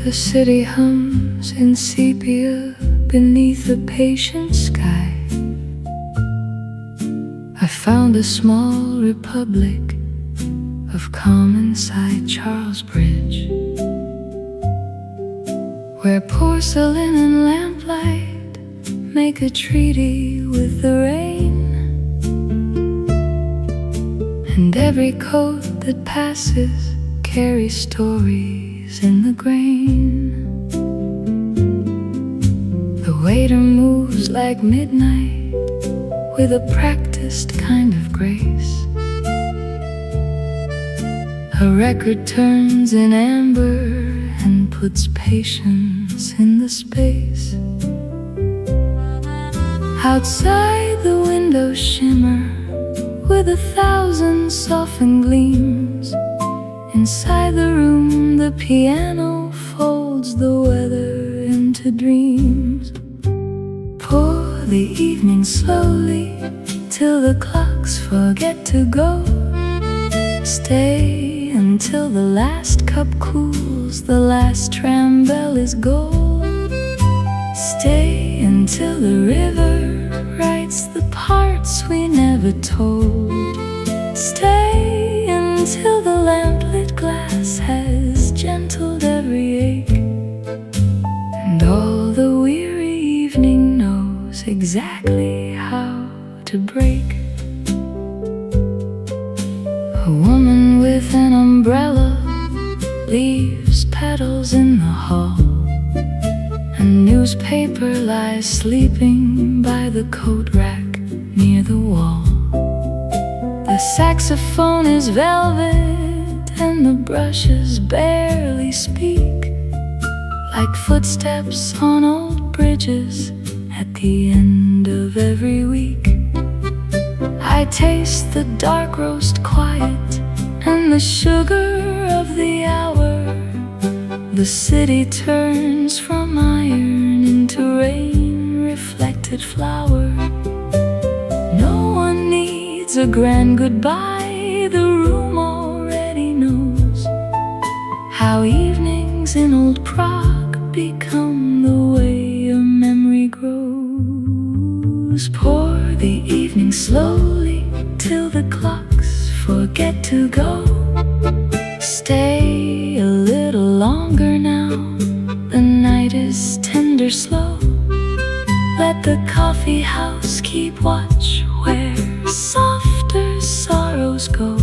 The city hums in sepia beneath a patient sky. I found a small republic of calm inside Charles Bridge, where porcelain and lamplight make a treaty with the rain, and every coat that passes carries stories in the grain. The waiter moves like midnight with a practiced kind of grace. A record turns in amber and puts patience in the space. Outside the windows shimmer with 1,000 softened gleams. Inside the room the piano folds the weather into dreams. Pour the evening slowly till the clocks forget to go. Stay until the last cup cools, the last tram bell is gold. Stay until the river writes the parts we never told. Stay until the lamplit glass has gentled every exactly how to break. A woman with an umbrella leaves petals in the hall. A newspaper lies sleeping by the coat rack near the wall. The saxophone is velvet and the brushes barely speak, like footsteps on old bridges at the end of every week. I taste the dark roast quiet and the sugar of the hour. The city turns from iron into rain-reflected flour. No one needs a grand goodbye. The room already knows how evenings in old Prague become the way a memory grows. Pour the evening slowly till the clocks forget to go. Stay a little longer now, the night is tender slow. Let the coffee house keep watch where softer sorrows go.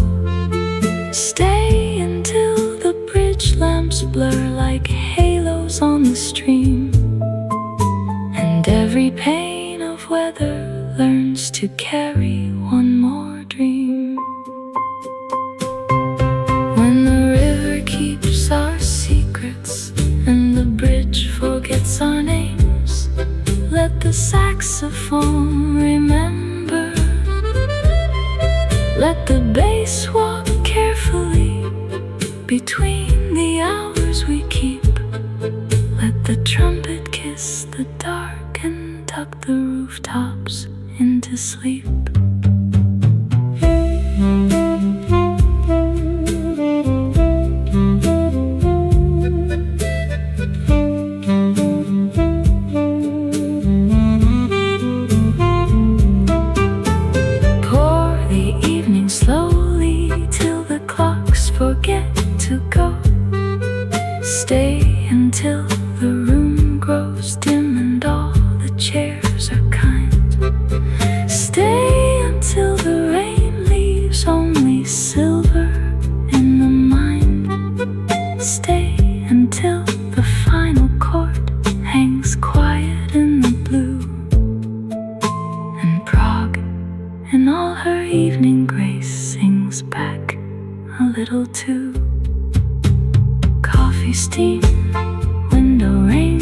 Stay until the bridge lamps blur like halos on the stream, and every pane of weather learns to carry one more dream. When the river keeps our secrets and the bridge forgets our names, let the saxophone remember. Let the bass walk carefully between the hours we keep. Let the trumpet kiss the dark and tuck the rooftops into sleep. Stay until the room grows dim and all the chairs are kind. Stay until the rain leaves only silver in the mind. Stay until the final chord hangs quiet in the blue, and Prague in all her evening grace sings back a little too. Coffee steam, window rain,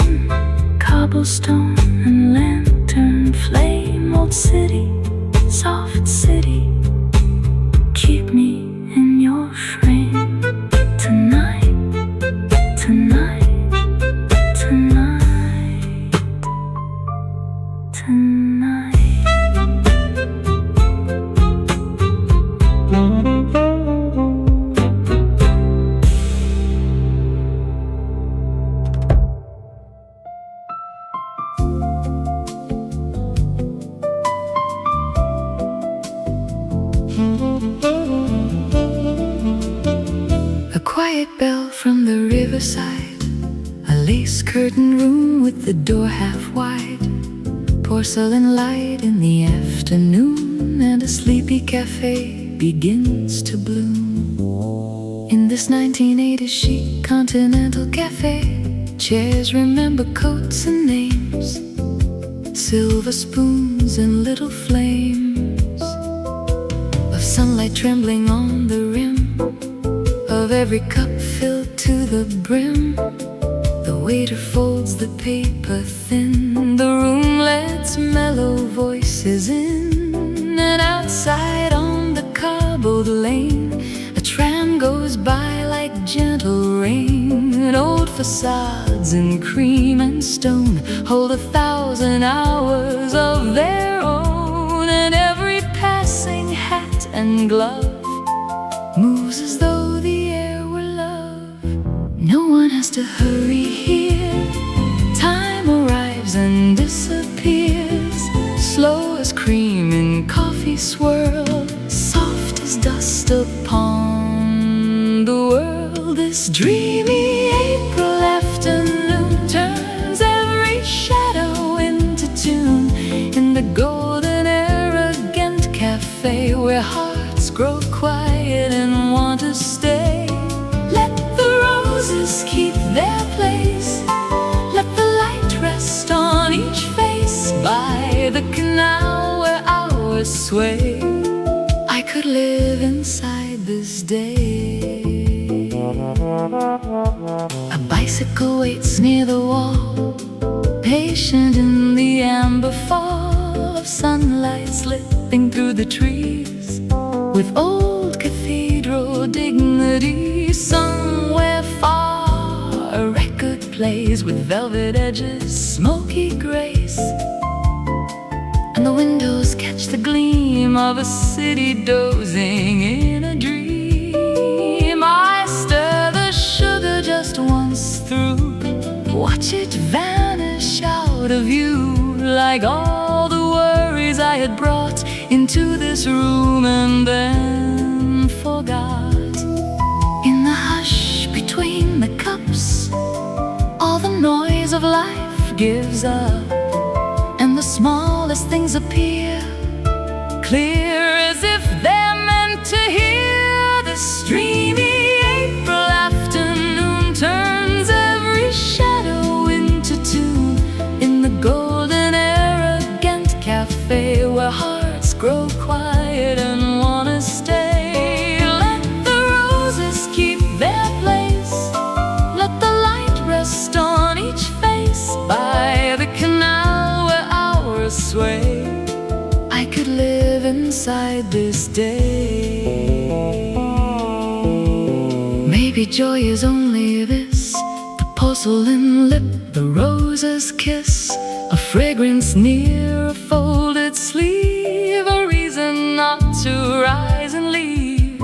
cobblestone and lantern flame. Old city, soft city, keep me in your frame. Tonight, tonight, tonight, tonight. A quiet bell from the riverside, a lace curtain room with the door half wide, porcelain light in the afternoon, and a sleepy cafe begins to bloom. In this 1980s chic continental cafe, chairs remember coats and names, silver spoons and little flames of sunlight trembling on the rim of every cup filled to the brim. The waiter folds the paper thin, the room lets mellow voices in, and outside on the cobbled lane a tram goes by like gentle rain. And old facades in cream and stone hold 1,000 hours of their own, and every passing hat and glove moves as though the air were love. No one has to hurry here. Time arrives and disappears, slow as cream in coffee swirl, soft as dust upon the world. This dreamy April afternoon turns every shadow into tune in the sway. I could live inside this day. A bicycle waits near the wall, patient in the amber fall of sunlight slipping through the trees, with old cathedral dignity. Somewhere far a record plays with velvet edges, smoky grace, and the windows catch the gleam of a city dozing in a dream. I stir the sugar just once through, watch it vanish out of view, like all the worries I had brought into this room and then forgot. In the hush between the cups, all the noise of life gives up, and the smallest things appear clear as if they're meant to hear. The streamy April afternoon turns every shadow into tune in the golden arrogant cafe, where hearts grow quiet and wanna stay. Let the roses keep their place, let the light rest on each face. By the canal where hours sway, I could live inside this day. Maybe joy is only this, the porcelain lip, the rose's kiss, a fragrance near a folded sleeve, a reason not to rise and leave.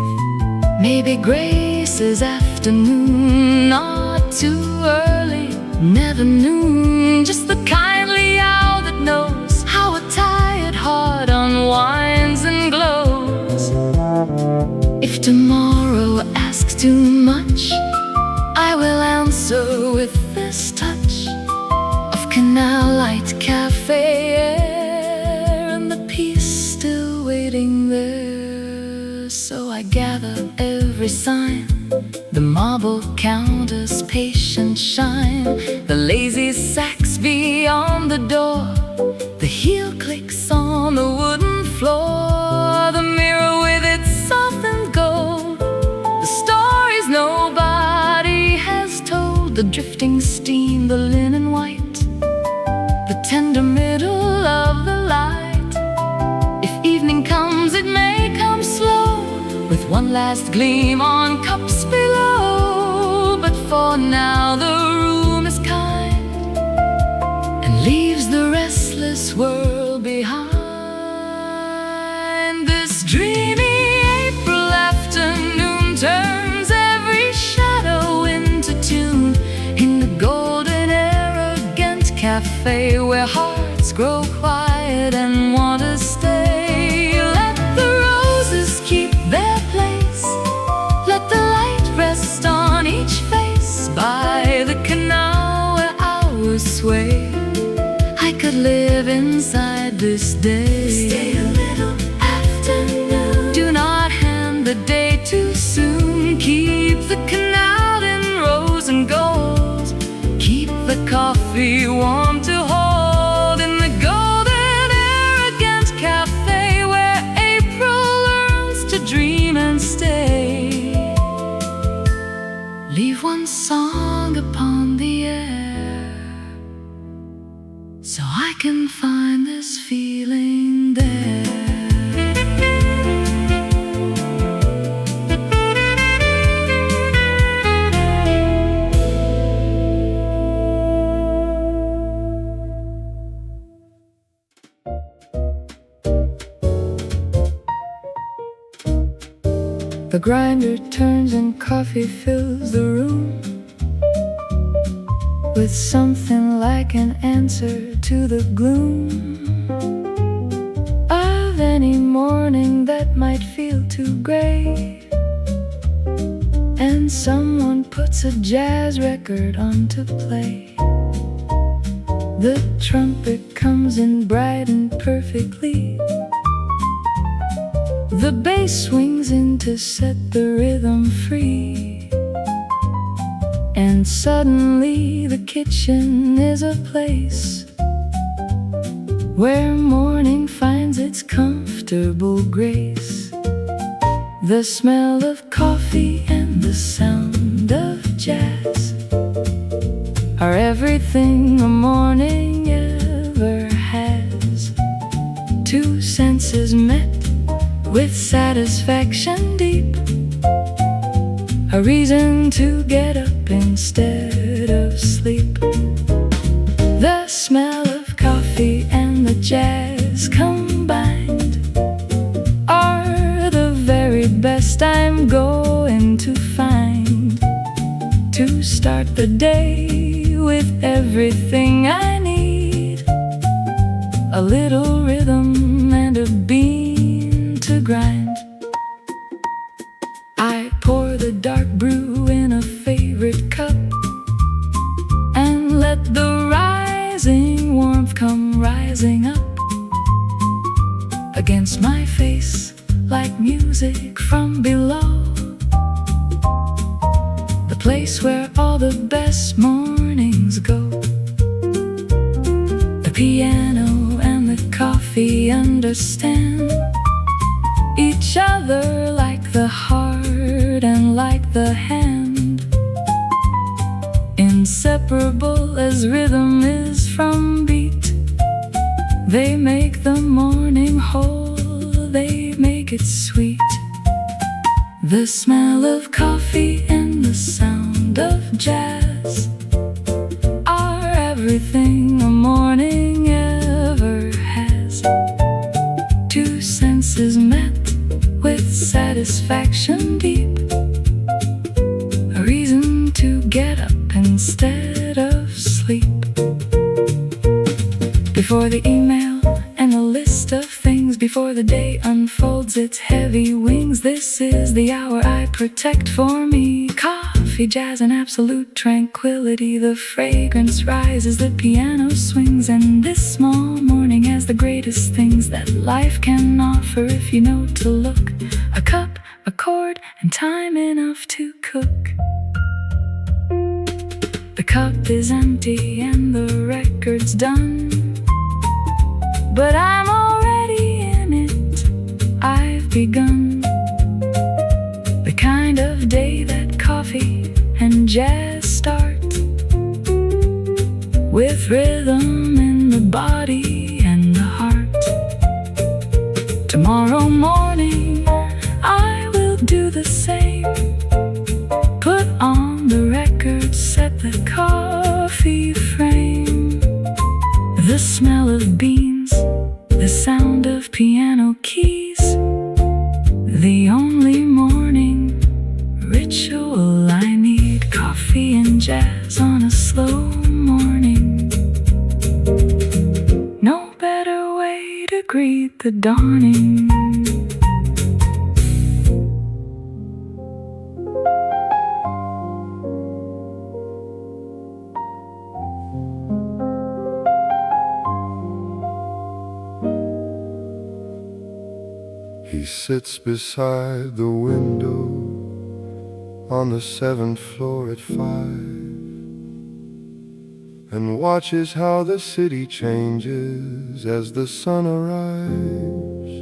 Maybe grace is afternoon, not too early, never noon, just the kindly hour that knows how a tired heart unwinds and glows. If tomorrow asks too much, I will answer with this touch of canal light, cafe air, and the peace still waiting there. So I gather every sign, the marble counter's patient shine, the lazy sacks beyond the door, the heel clicks on the wooden floor, the mirror with its softened gold, the stories nobody has told, the drifting steam, the linen white, the tender middle of the light. If evening comes, it may come slow, with one last gleam on cups below. But for now the room is kind and leaves the restless world behind. This dreamy April afternoon turns every shadow into tune in the golden arrogant cafe, where hearts grow quiet and want to stay. Let the roses keep their place, let the light rest on each face. By the canal where hours sway, I could live inside this day. Stay a little afternoon, do not hand the day too soon. Keep the canal in rose and gold, keep the coffee warm to hold in the golden arrogant cafe, where April learns to dream and stay. Leave one song upon the air, so I can find this feeling there. The grinder turns and coffee fills the room, with something like an answer to the gloom of any morning that might feel too gray. And someone puts a jazz record on to play. The trumpet comes in bright and perfectly, the bass swings in to set the rhythm free. And suddenly the kitchen is a place where morning finds its comfortable grace. The smell of coffee and the sound of jazz are everything a morning ever has. Two senses met with satisfaction deep, a reason to get up instead of sleep. The smell of coffee and the jazz combined are the very best I'm going to find to start the day with everything I need. A little rhythm and a bean to grind. I pour the dark brew in a favorite cup and let the rising warmth come rising up against my face like music from below. The place where all the best mornings go. The piano and the coffee understand each other like the heart and like the hand. Inseparable as rhythm is from beat, they make the morning whole, they make it sweet. The smell of coffee and the sound of jazz are everything a morning ever has. Two senses met with satisfaction deep, a reason to get up instead of sleep. Before the email and a list of things, before the day unfolds its heavy wings, this is the hour I protect for me. Coffee, jazz, and absolute tranquility. The fragrance rises, the piano swings, and this small morning has the greatest things that life can offer if you know to look. A cup, a chord, and time enough to cook. The cup is empty and the record's done, but I'm already in it, I've begun. The kind of day that coffee and jazz start, with rhythm in the body and the heart. Tomorrow morning I will do the same. Put on the record, set the coffee frame. The smell of beans, the sound of piano keys, the only morning ritual I need. Coffee and jazz on a slow morning. No better way to greet the dawning. He sits beside the window on the 7th floor at 5 and watches how the city changes as the sun arrives.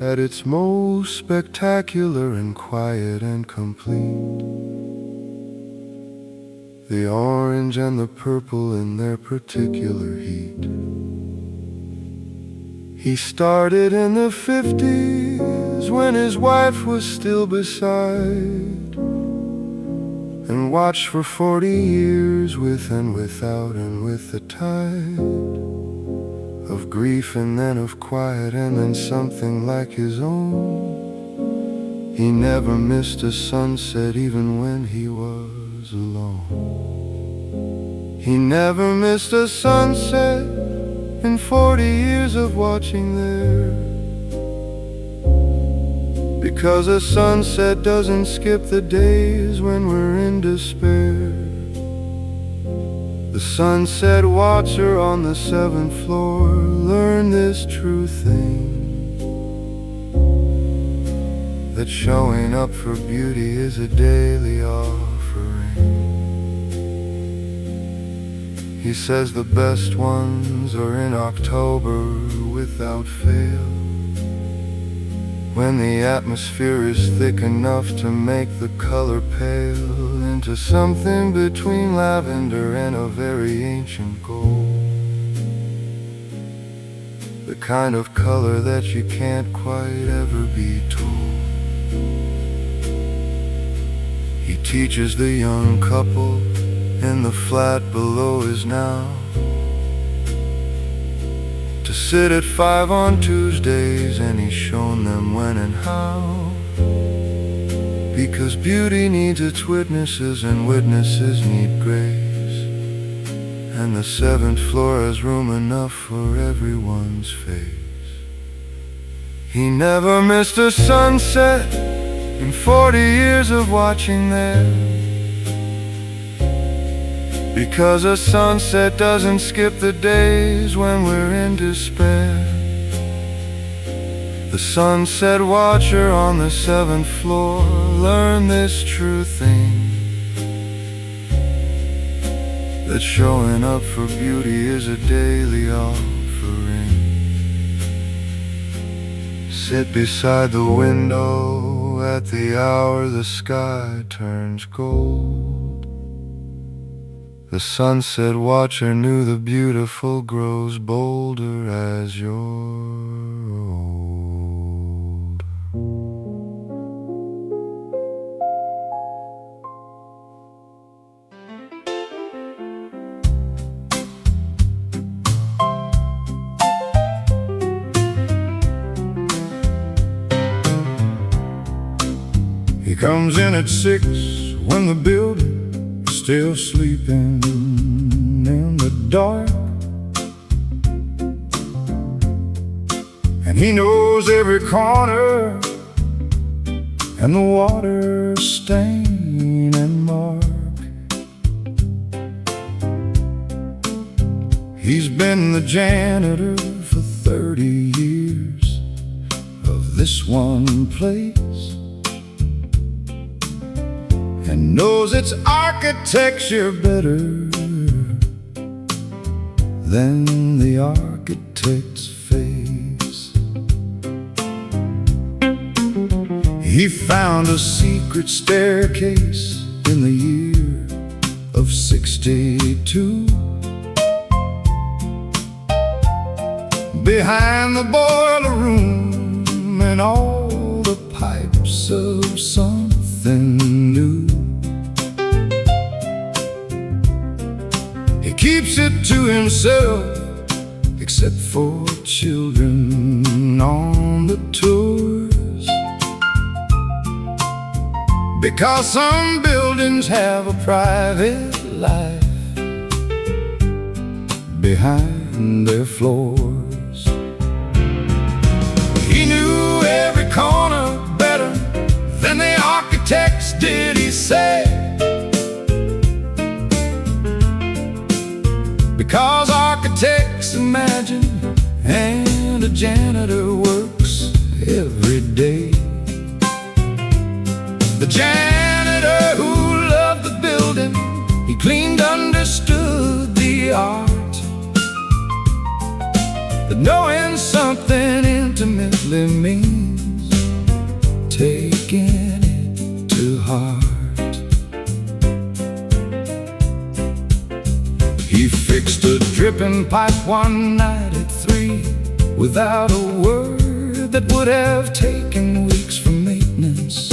At its most spectacular and quiet and complete, the orange and the purple in their particular heat. He started in the 50s when his wife was still beside, and watched for 40 years with and without, and with the tide of grief and then of quiet and then something like his own. He never missed a sunset even when he was alone. He never missed a sunset in 40 years of watching there, because a sunset doesn't skip the days when we're in despair. The sunset watcher on the 7th floor learned this true thing, that showing up for beauty is a daily offering. He says the best ones are in October without fail, when the atmosphere is thick enough to make the color pale into something between lavender and a very ancient gold. The kind of color that you can't quite ever be told. He teaches the young couple in the flat below his now to sit at 5 on Tuesdays, and he's shown them when and how. Because beauty needs its witnesses, and witnesses need grace, and the 7th floor has room enough for everyone's face. He never missed a sunset in 40 years of watching there, because a sunset doesn't skip the days when we're in despair. The sunset watcher on the 7th floor learned this true thing, that showing up for beauty is a daily offering. Sit beside the window at the hour the sky turns gold. The sunset watcher knew the beautiful grows bolder as you're old. He comes in at 6 when the building still sleeping in the dark, and he knows every corner and the water stain and mark. He's been the janitor for 30 years of this one place, and knows its architecture better than the architect's face. He found a secret staircase in the year of 62, behind the boiler room and all the pipes of something new. He keeps it to himself, except for children on the tours, because some buildings have a private life behind their floors. He knew every corner better than the architects did, he said, because architects imagine and a janitor works every day. The janitor who loved the building, he cleaned, understood the art, that knowing something intimately means taking it to heart. He fixed a dripping pipe one night at 3 without a word that would have taken weeks for maintenance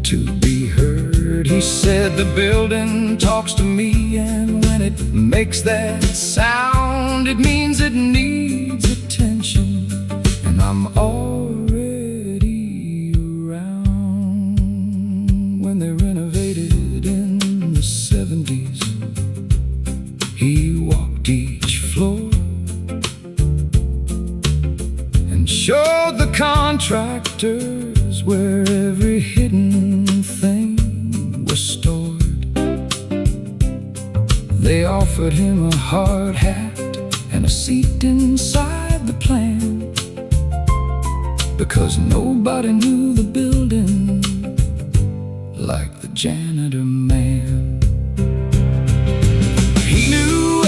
to be heard. He said the building talks to me, and when it makes that sound, it means it needs attention, and I'm already around. When they renovated in the 70s, he walked each floor and showed the contractors where every hidden thing was stored. They offered him a hard hat and a seat inside the plan, because nobody knew the building like the janitor man. He knew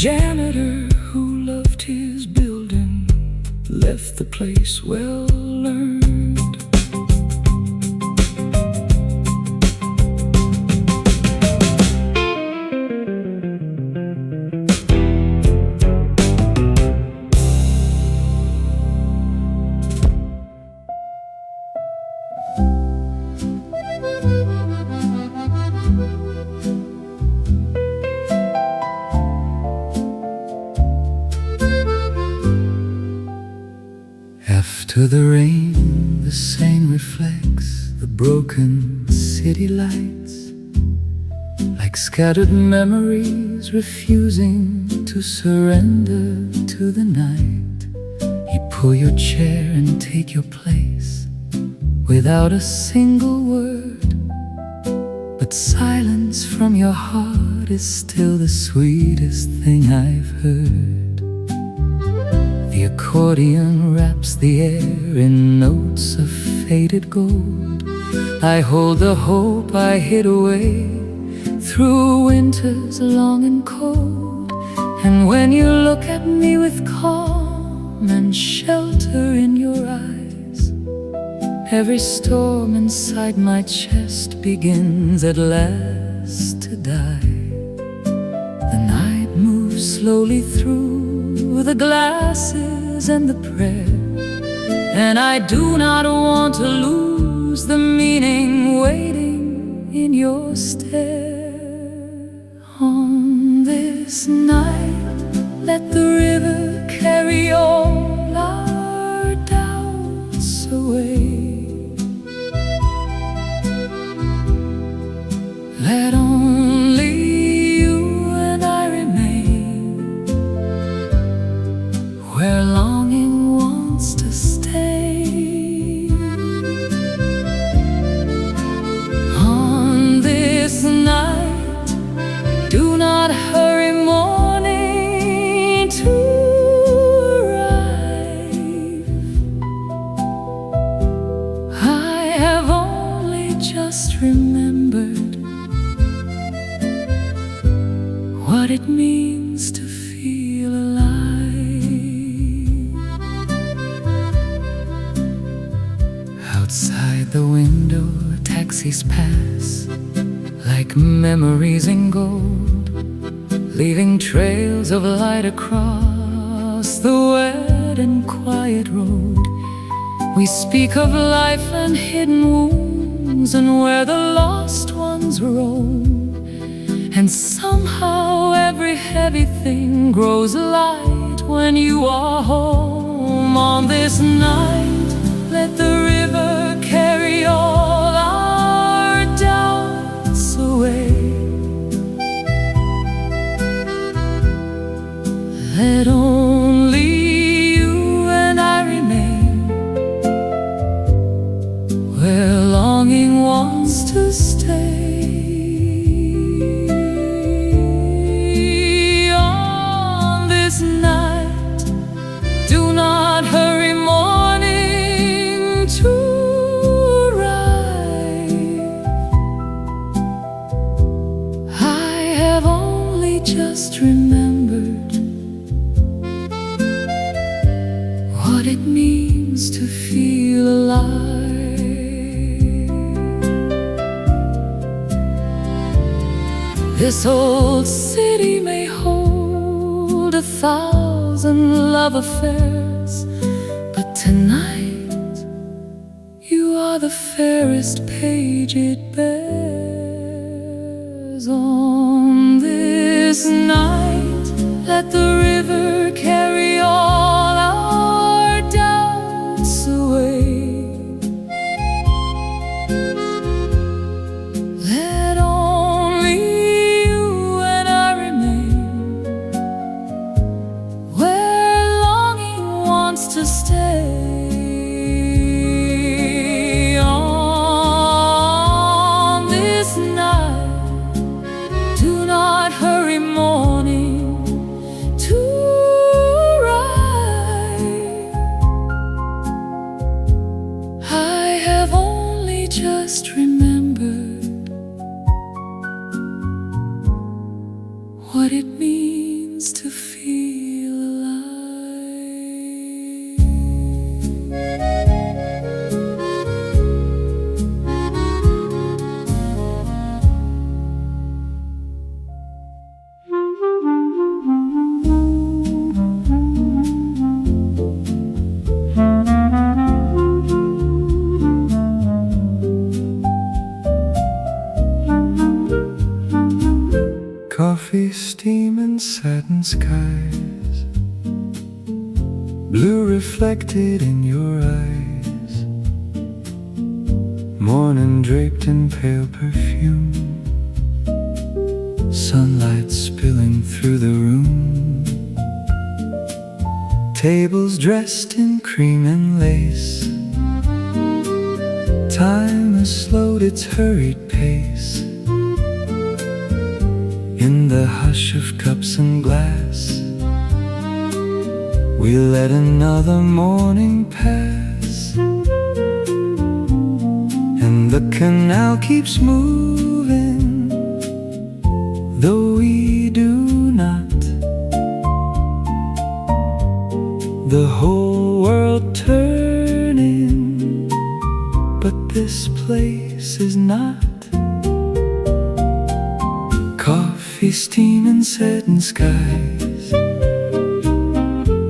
janitor who loved his building left the place well learned. After the rain, the Seine reflects the broken city lights, like scattered memories refusing to surrender to the night. You pull your chair and take your place without a single word, but silence from your heart is still the sweetest thing I've heard. The accordion wraps the air in notes of faded gold. I hold the hope I hid away through winters long and cold. And when you look at me with calm and shelter in your eyes, every storm inside my chest begins at last to die. The night moves slowly through the glasses and the prayer, and I do not want to lose the meaning waiting in your stare. On this night, let the river carry all our doubts away. Let only you and I remain where longing wants to stay. On this night, do not hurry morning to arrive. I have only just remembered what it means to feel alive. Outside the window, taxis pass like memories in gold, leaving trails of light across the wet and quiet road. We speak of life and hidden wounds and where the lost ones roam, and somehow every heavy thing grows light when you are home. On this night, let the river carry all our doubts away. Let only you and I remain where longing wants to stay. On this night, do not hurry morning to arrive. I have only just remembered what it means to feel alive. This old city may hold 1,000 love affairs, but tonight you are the fairest page it bears. On this night, let the river carry all our doubts away. Let only you and I remain where longing wants to stay. On this night, do not hurry morning to satin skies, blue reflected in your eyes, morning draped in pale perfume, sunlight spilling through the room, tables dressed in cream and lace. Time has slowed its hurried pace. In the hush of cups and glass, we let another morning pass, and the canal keeps moving, though we do not. The whole world turning, but this place is not. Coffee, steam, and satin skies,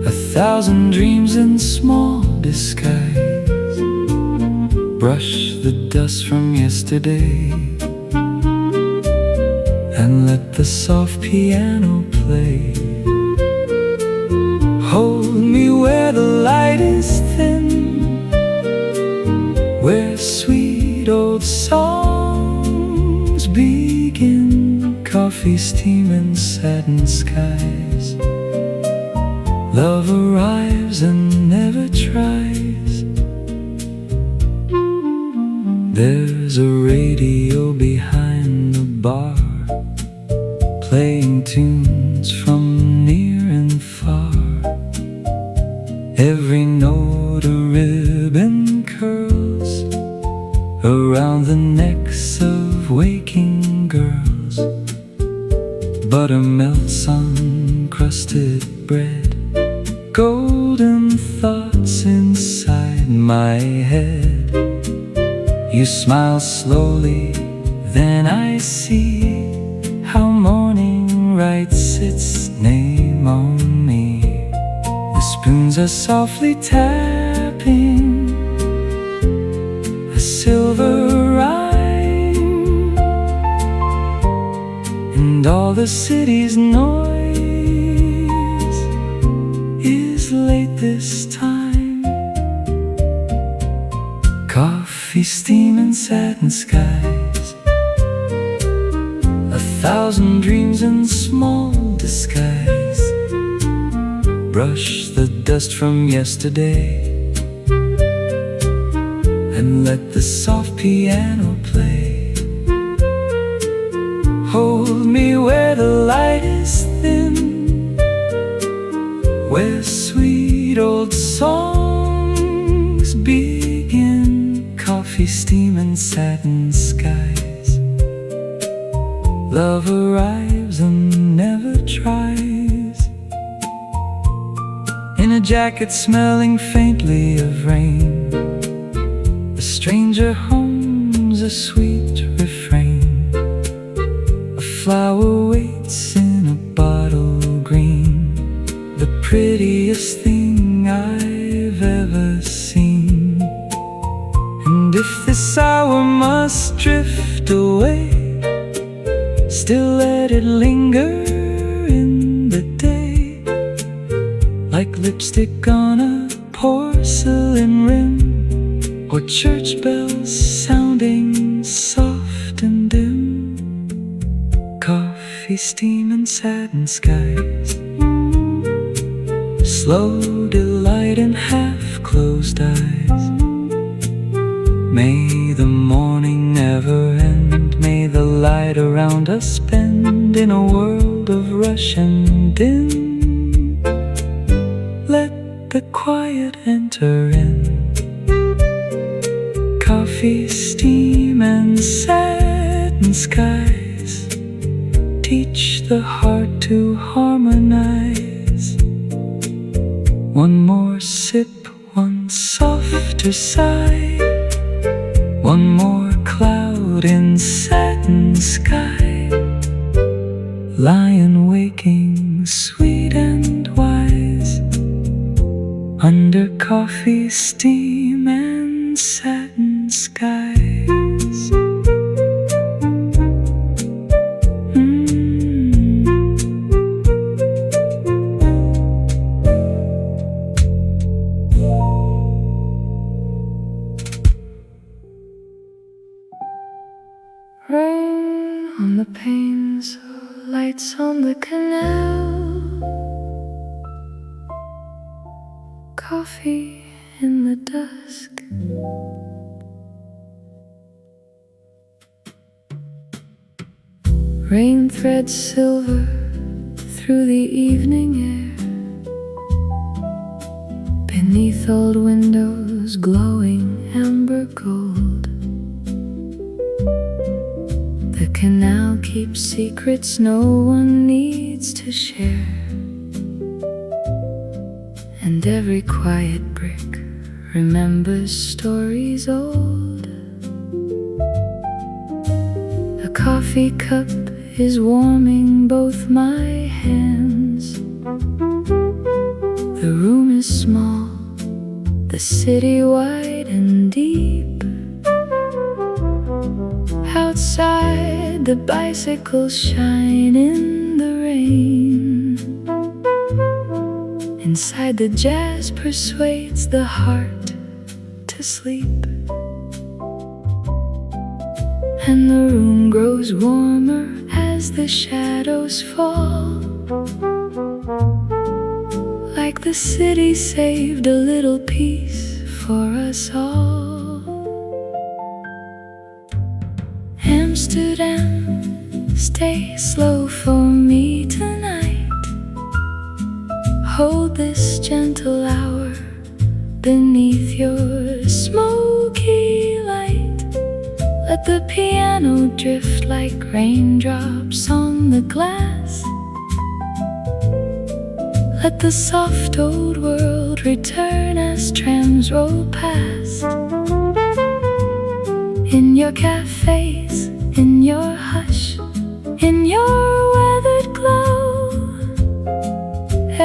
1,000 dreams in small disguise. Brush the dust from yesterday and let the soft piano play. Hold me where the light is thin, where sweet old songs begin. Coffee, steam, and satin skies, love arrives and never tries. There's a radio behind the bar, playing tunes from near and far. Every note a ribbon curls around the necks of waking girls. Butter melts on crusted bread, golden thoughts inside my head. You smile slowly, then I see how morning writes its name on me. The spoons are softly tapping a silver rhyme, and all the city's noise is late this time. Coffee, steam, and satin skies, 1,000 dreams in small disguise. Brush the dust from yesterday and let the soft piano play. Hold me where the light is thin, where sweet old songs begin. Coffee, steam, and satin skies, love arrives and never tries. In a jacket smelling faintly of rain, a stranger hums a sweet refrain. A flower waits in a bottle green, the prettiest thing I've ever seen. And if this hour must drift away, still let it linger in the day, like lipstick on a porcelain rim, or church bells sounding soft and dim. Coffee, steam, and satin skies, slow delight in half-closed eyes. May the morning never end, may the light around us bend in a world of rush and din. Let the quiet enter in. Coffee, steam, and satin skies teach the heart to harmonize. One more sip, one softer sigh, one more cloud in satin sky, lying waking sweet and wise, under coffee, steam, and satin skies. coffee in the dusk. Rain threads silver through the evening air, beneath old windows glowing amber gold. The canal keeps secrets no one needs to share, and every quiet brick remembers stories old. A coffee cup is warming both my hands. The room is small, the city wide and deep. Outside, the bicycles shine in the rain. Inside, the jazz persuades the heart to sleep. And the room grows warmer as the shadows fall, like the city saved a little peace for us all. Amsterdam, stay slow for me tonight. Hold this gentle hour beneath your smoky light. Let the piano drift like raindrops on the glass. Let the soft old world return as trams roll past. In your cafes, in your hush, in your weathered glow,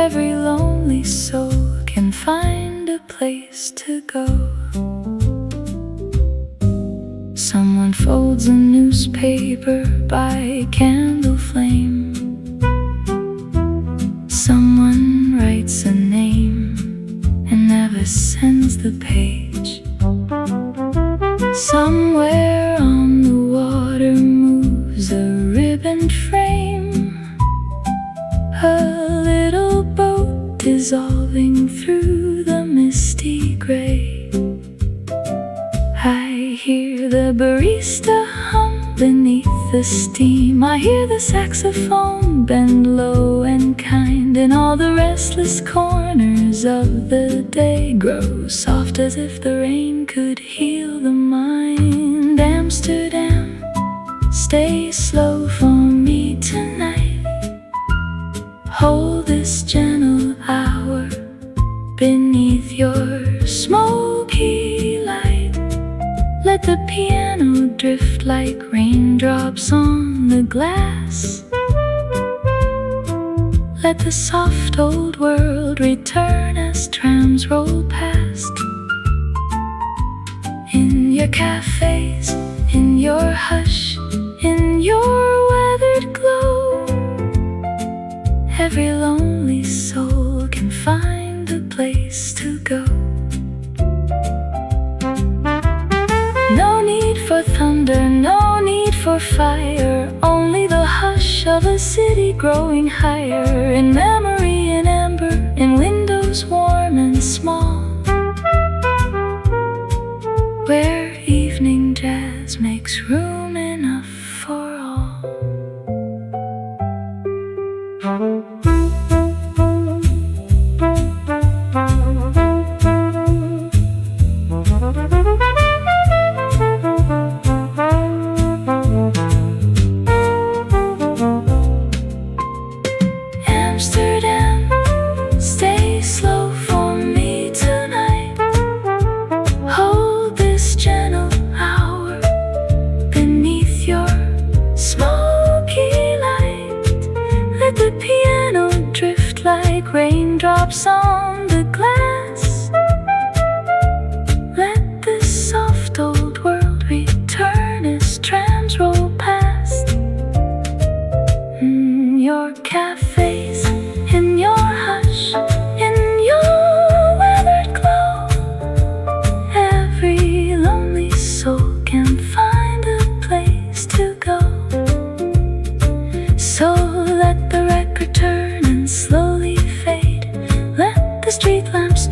every lonely soul can find a place to go. Someone folds a newspaper by candle flame. Someone writes a name and never sends the page. Somewhere on the water moves a ribboned frame, a little boat dissolving through the misty gray. I hear the barista hum beneath the steam. I hear the saxophone bend low and kind, and all the restless corners of the day grow soft as if the rain could heal the mind. Amsterdam, stay slow for me tonight. Hold this gentle hour beneath your smoky light. Let the piano drift like raindrops on the glass. Let the soft old world return as trams roll past. In your cafes, in your hush, in your weathered glow, every lonely soul can find a place to go. No need for thunder, no need for fire, only the hush of a city growing higher. In memory, in amber, in windows warm and small, where evening jazz makes room enough for all. Amsterdam, stay slow for me tonight. Hold this gentle hour beneath your smoky light. Let the piano drift like raindrops on the glass. Let this soft old world return as trams roll past. Your cafes, in your hush, in your weathered glow, every lonely soul can find a place to go. So let the record turn and slowly fade. Let the street lamps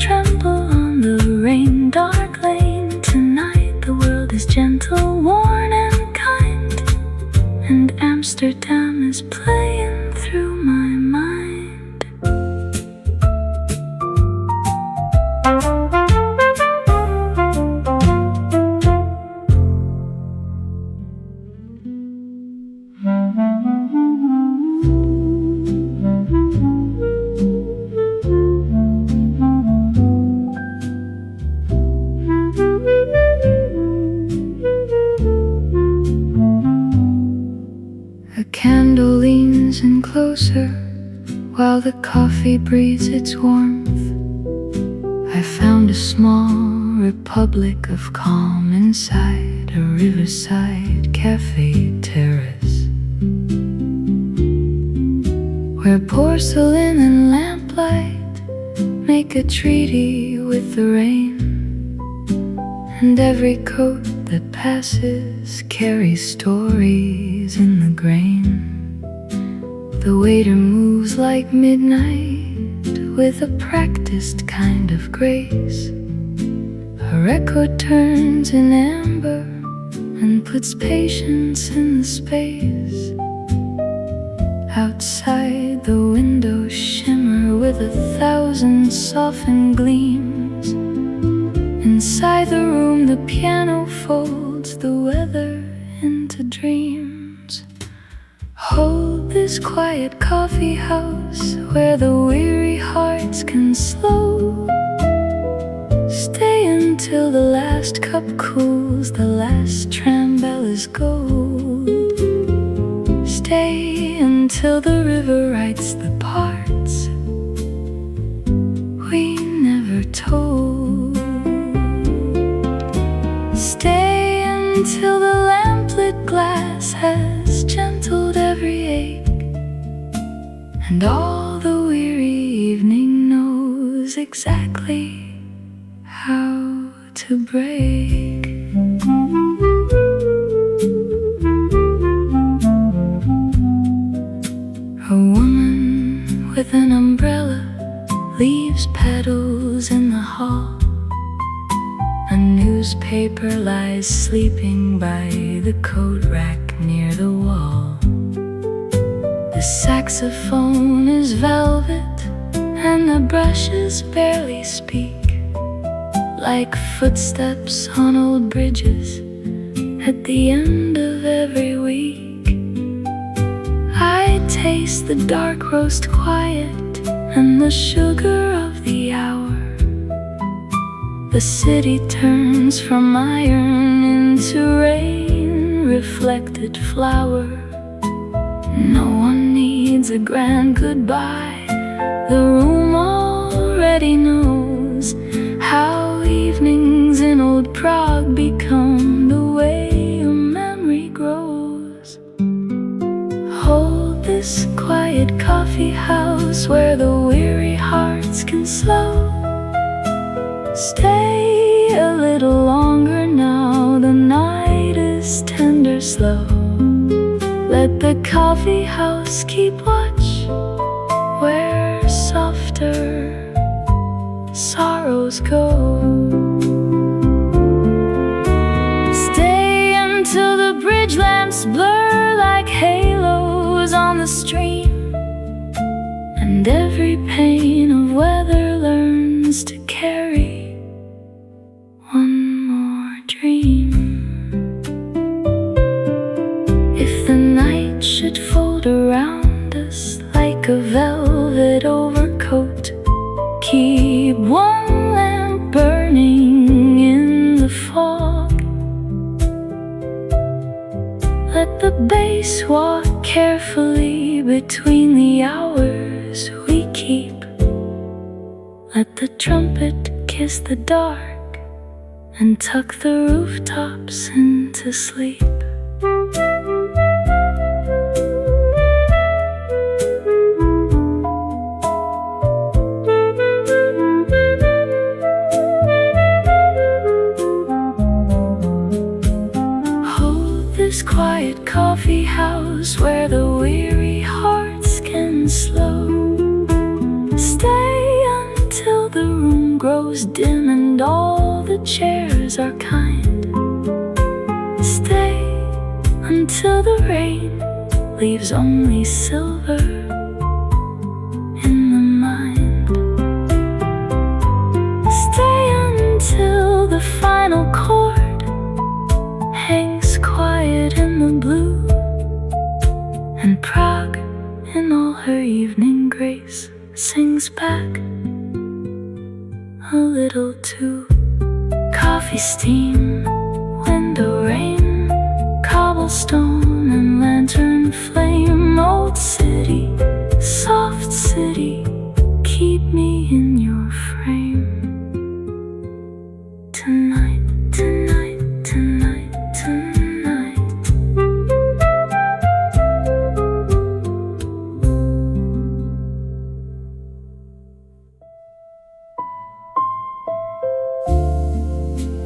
coffee breathes its warmth, I found a small republic of calm inside a riverside cafe terrace, where porcelain and lamplight make a treaty with the rain, and every coat that passes carries stories in the grain. The waiter moves like midnight with a practiced kind of grace. A record turns in amber and puts patience in the space. Outside the windows shimmer with 1,000 softened gleams. Inside the room the piano folds the weather into dreams. Hold this quiet coffee house where the weary hearts can slow. Stay until the last cup cools, the last tram bell is gold. Stay until the river writes the parts we never told. Stay until the lamplit glass has gentled every ache, and all the weary evening knows exactly how to break. A woman with an umbrella leaves petals in the hall. A newspaper lies sleeping by the coat rack near the wall. The saxophone is velvet and the brushes barely speak, like footsteps on old bridges at the end of every week. I taste the dark roast quiet and the sugar of the hour. The city turns from iron into rain, reflected flower. No one needs a grand goodbye. The room already knows how evenings in old Prague become the way a memory grows. Hold this quiet coffee house where the weary hearts can slow. Stay a little longer now, the night is tender slow. Let the coffee house keep watch where softer sorrows go. Stay until the bridge lamps blur like halos on the stream, and every pane of weather learns to carry one more dream. If the night should fold around us like a velvet overcoat, keep one lamp burning in the fog. Let the bass walk carefully between the hours we keep. Let the trumpet kiss the dark and tuck the rooftops into sleep. Hold this quiet coffee house where the weary hearts can slow. Stay until the room grows dim and all the chairs are kind. Stay until the rain leaves only silver in the mind. Stay until the final chord hangs quiet in the blue, and Prague in all her evening grace sings back a little too. Coffee steam, window rain, cobblestone and lantern flame. Old city, soft city,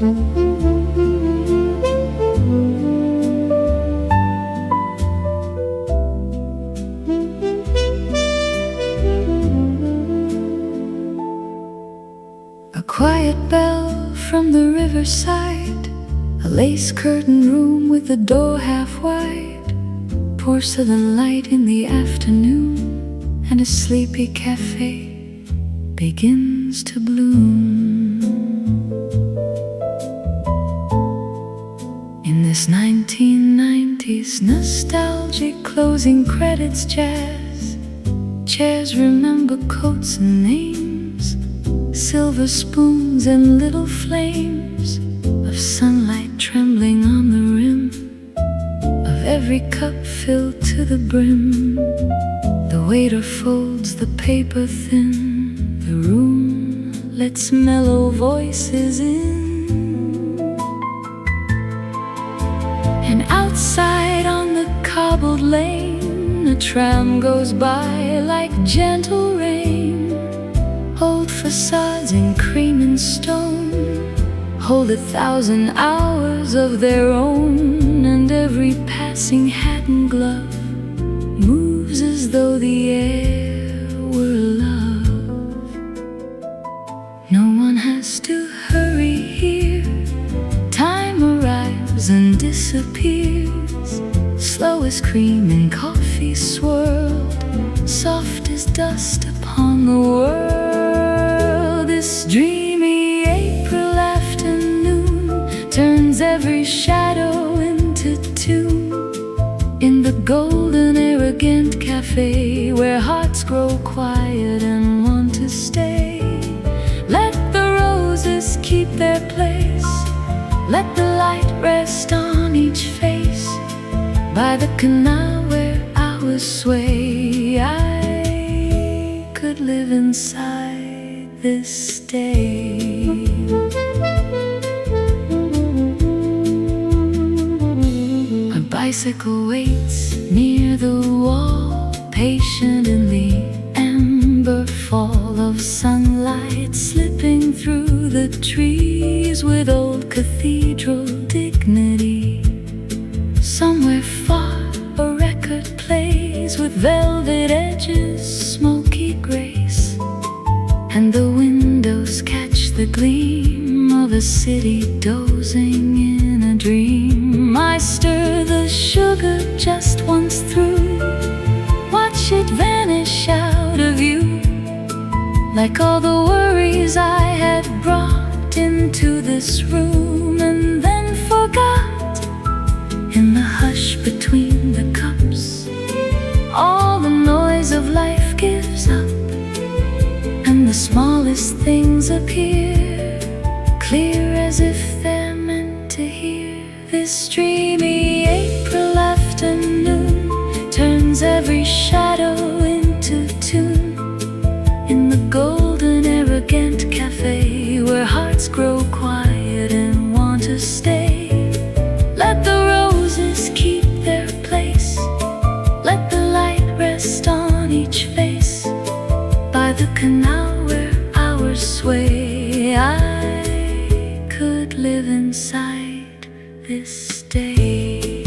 A quiet bell from the riverside, a lace-curtained room with the door half wide, porcelain light in the afternoon, and a sleepy cafe begins to bloom. In this 1990s nostalgic closing credits jazz, chairs remember coats and names, silver spoons and little flames of sunlight trembling on the rim of every cup filled to the brim. The waiter folds the paper thin, the room lets mellow voices in. And outside on the cobbled lane, a tram goes by like gentle rain. Old facades in cream and stone hold 1,000 hours of their own, and every passing hat and glove moves as though the air were love. No one has to hurry here. Time arrives and disappears, slow as cream in coffee swirled, soft as dust upon the world. This dreamy April afternoon turns every shadow into tune in the golden arrogant cafe, where hearts grow quiet and want to stay. Let the roses keep their place, let the light rest on each face. By the canal where hours sway, I could live inside this day. A bicycle waits near the wall, patient in the amber fall of sunlight slipping through the trees with old cathedral dignity. Somewhere far a record plays with velvet edges, smoky grace, and the windows catch the gleam of a city dozing in a dream. I stir the sugar just once through, watch it vanish out of view, like all the worries I had brought into this room and then forgot. In the hush between the cups, all the noise of life gives up, and the smallest things appear clear as if they're meant to hear. This dreamy April afternoon turns every shadow into tune in the golden arrogant cafe, where hearts grow quiet and want to stay. Let the roses keep their place, let the light rest on each face. By the canal where hours sway, I could live inside this day.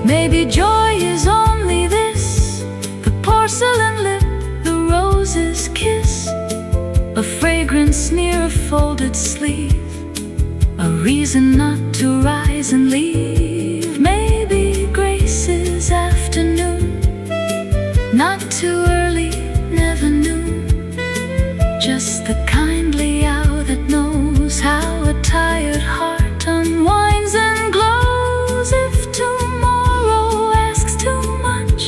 Maybe joy is only this, the porcelain lip, the rose's kiss, a fragrance near a folded sleeve, a reason not to rise and leave. Maybe grace is afternoon, not too early, never noon, just the kindly hour that knows how a tired heart unwinds and glows. If tomorrow asks too much,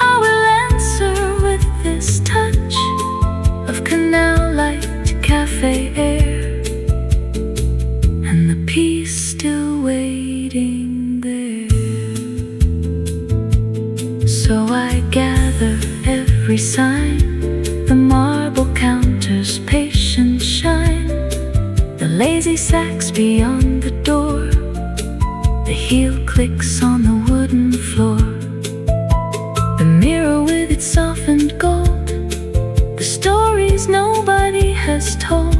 I will answer with this touch of canal light, cafe air, and the peace still waiting there. So I gather every sign, the marble counters patient shine, the lazy sacks beyond the door, the heel clicks on the wooden floor, the mirror with its softened gold, the stories nobody has told,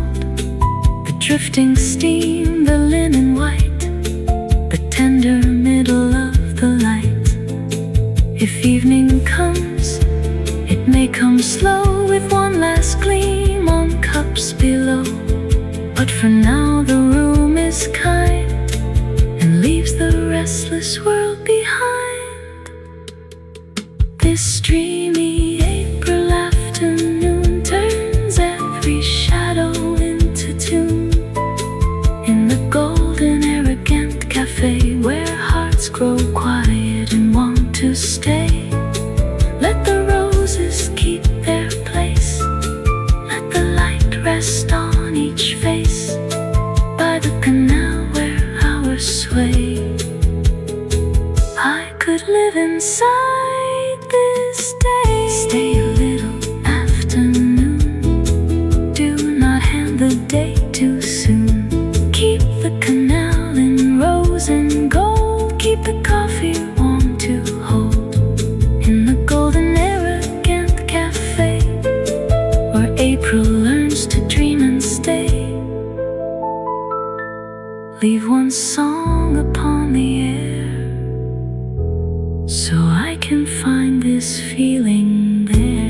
drifting steam, the linen white, the tender middle of the light. If evening comes, it may come slow, with one last gleam on cups below. But for now the room is kind and leaves the restless world behind. This dreamy April afternoon turns every shadow into tune. In the golden arrogant café, where hearts grow quiet and want to stay, let the roses keep their place, let the light rest on each face, by the canal where hours sway. I could live inside this day. Stay a little afternoon, do not hand the day too soon. Keep the canal in rose and gold, keep the coffee warm to hold. In the golden arrogant cafe, where April learns to dream and stay, leave one song upon the air, so I can find this feeling there.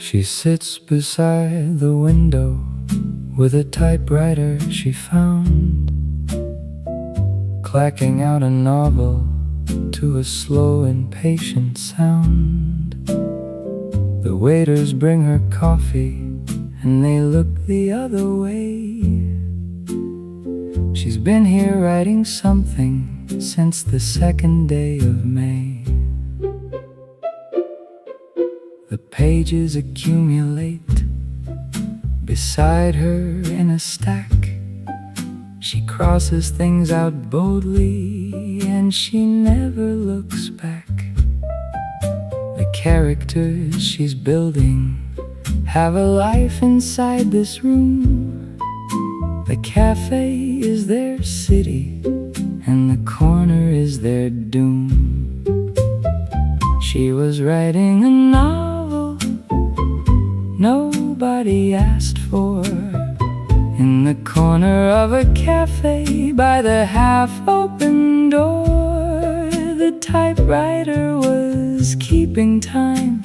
She sits beside the window with a typewriter she found, clacking out a novel to a slow, impatient sound. The waiters bring her coffee and they look the other way. She's been here writing something since the 2nd day of May. The pages accumulate beside her in a stack. She crosses things out boldly and she never looks back. The characters she's building have a life inside this room. The cafe is their city and the corner is their doom. She was writing a novel nobody asked for, in the corner of a cafe by the half-open door. The typewriter was keeping time,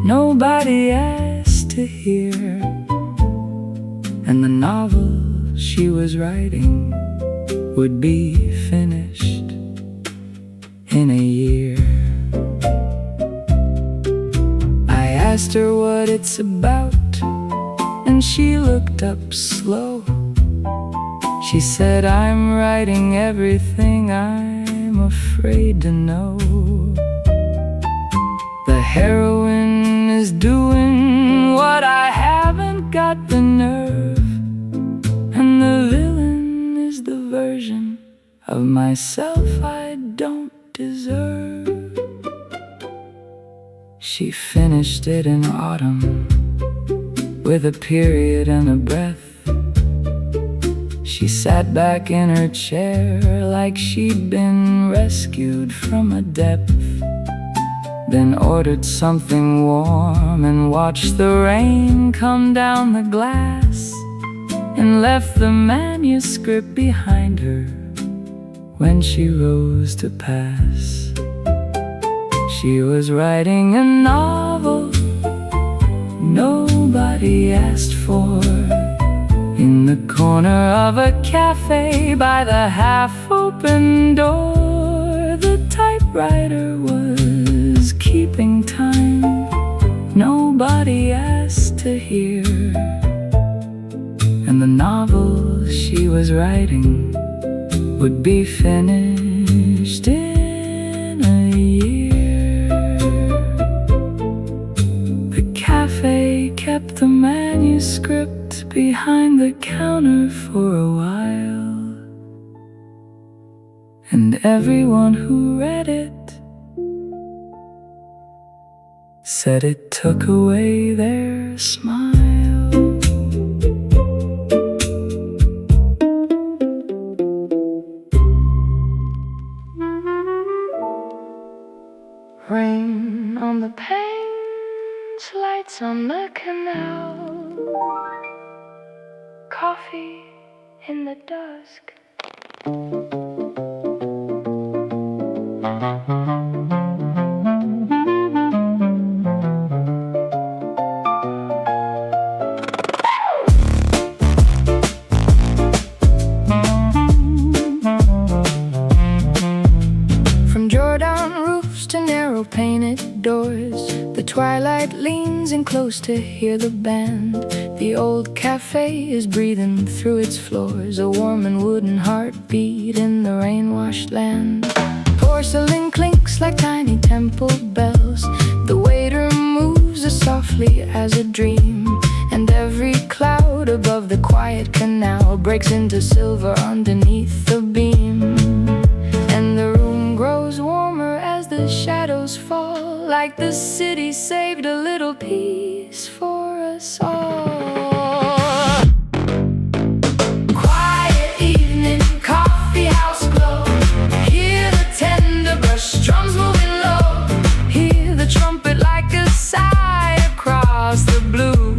nobody asked to hear, and the novel she was writing would be finished in a year. I asked her what it's about, and she looked up slow. She said, I'm writing everything I'm afraid to know. The heroine is doing what I haven't got the nerve, and the villain is the version of myself I don't deserve. She finished it in autumn, with a period and a breath. She sat back in her chair like she'd been rescued from a depth, then ordered something warm and watched the rain come down the glass, and left the manuscript behind her when she rose to pass. She was writing a novel nobody asked for, in the corner of a cafe by the half-open door. The typewriter was keeping time, nobody asked to hear, and the novel she was writing would be finished in a year. The cafe kept the manuscript behind the counter for a while, and everyone who read it said it took away their smile. Rain on the panes, lights on the canal, coffee in the dusk. Painted doors, the twilight leans in close to hear the band. The old cafe is breathing through its floors, a warm and wooden heartbeat in the rain-washed land. Porcelain clinks like tiny temple bells, the waiter moves as softly as a dream, and every cloud above the quiet canal breaks into silver underneath the beam. And the room grows warmer as the shadows fall, like the city saved a little peace for us all. Quiet evening, coffee house glow, hear the tender brush drums moving low, hear the trumpet like a sigh across the blue.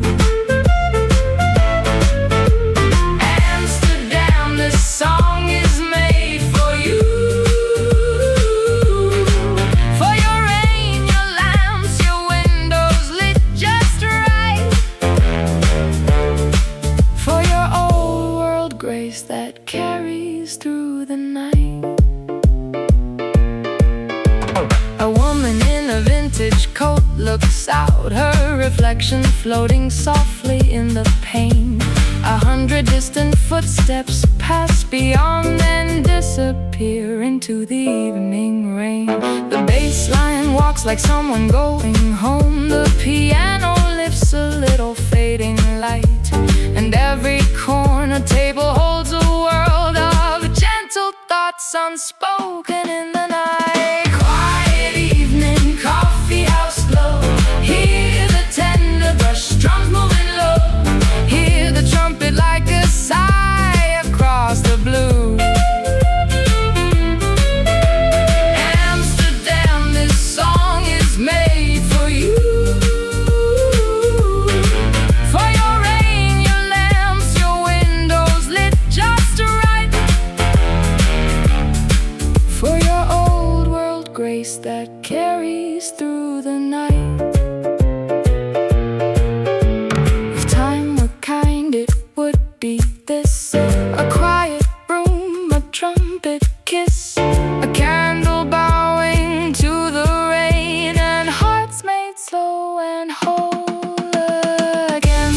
Amsterdam, this song is made for you. That carries through the night. A woman in a vintage coat looks out, her reflection floating softly in the pane. 100 distant footsteps pass beyond and disappear into the evening rain. The bass line walks like someone going home, the piano lifts a little fading light, and every corner table holds a world of gentle thoughts unspoken in the night. Quiet evening, coffee house glow, hear the tender brush drums moving low, hear the trumpet like a sigh across the blue. Amsterdam, this song is made for you. That carries through the night. If time were kind, it would be this: a quiet room, a trumpet kiss, a candle bowing to the rain, and hearts made slow and whole again.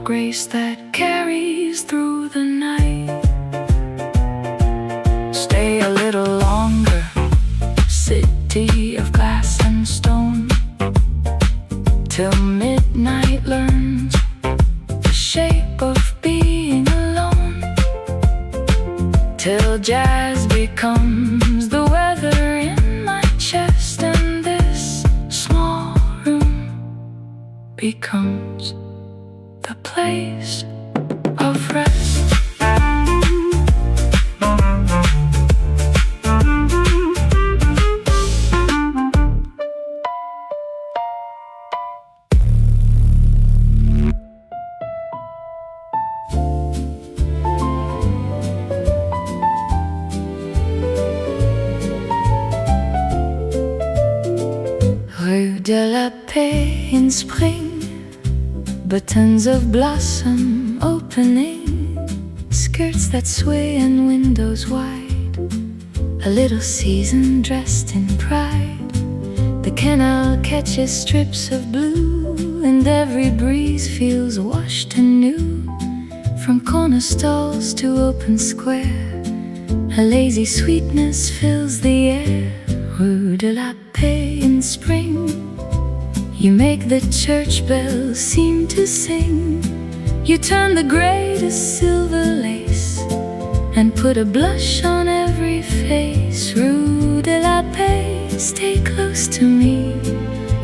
grace that carries through the night. Stay a little longer, city of glass and stone, till midnight learns the shape of being alone, till jazz becomes the weather in my chest. becomes the place of rest. Rue de la Paix in spring, buttons of blossom opening, skirts that sway and windows wide, a little season dressed in pride. The canal catches strips of blue, and every breeze feels washed and new. From corner stalls to open square, a lazy sweetness fills the air. Rue de la Paix in spring, you make the church bells seem to sing. You turn the gray to silver lace and put a blush on every face. Rue de la Paix, stay close to me,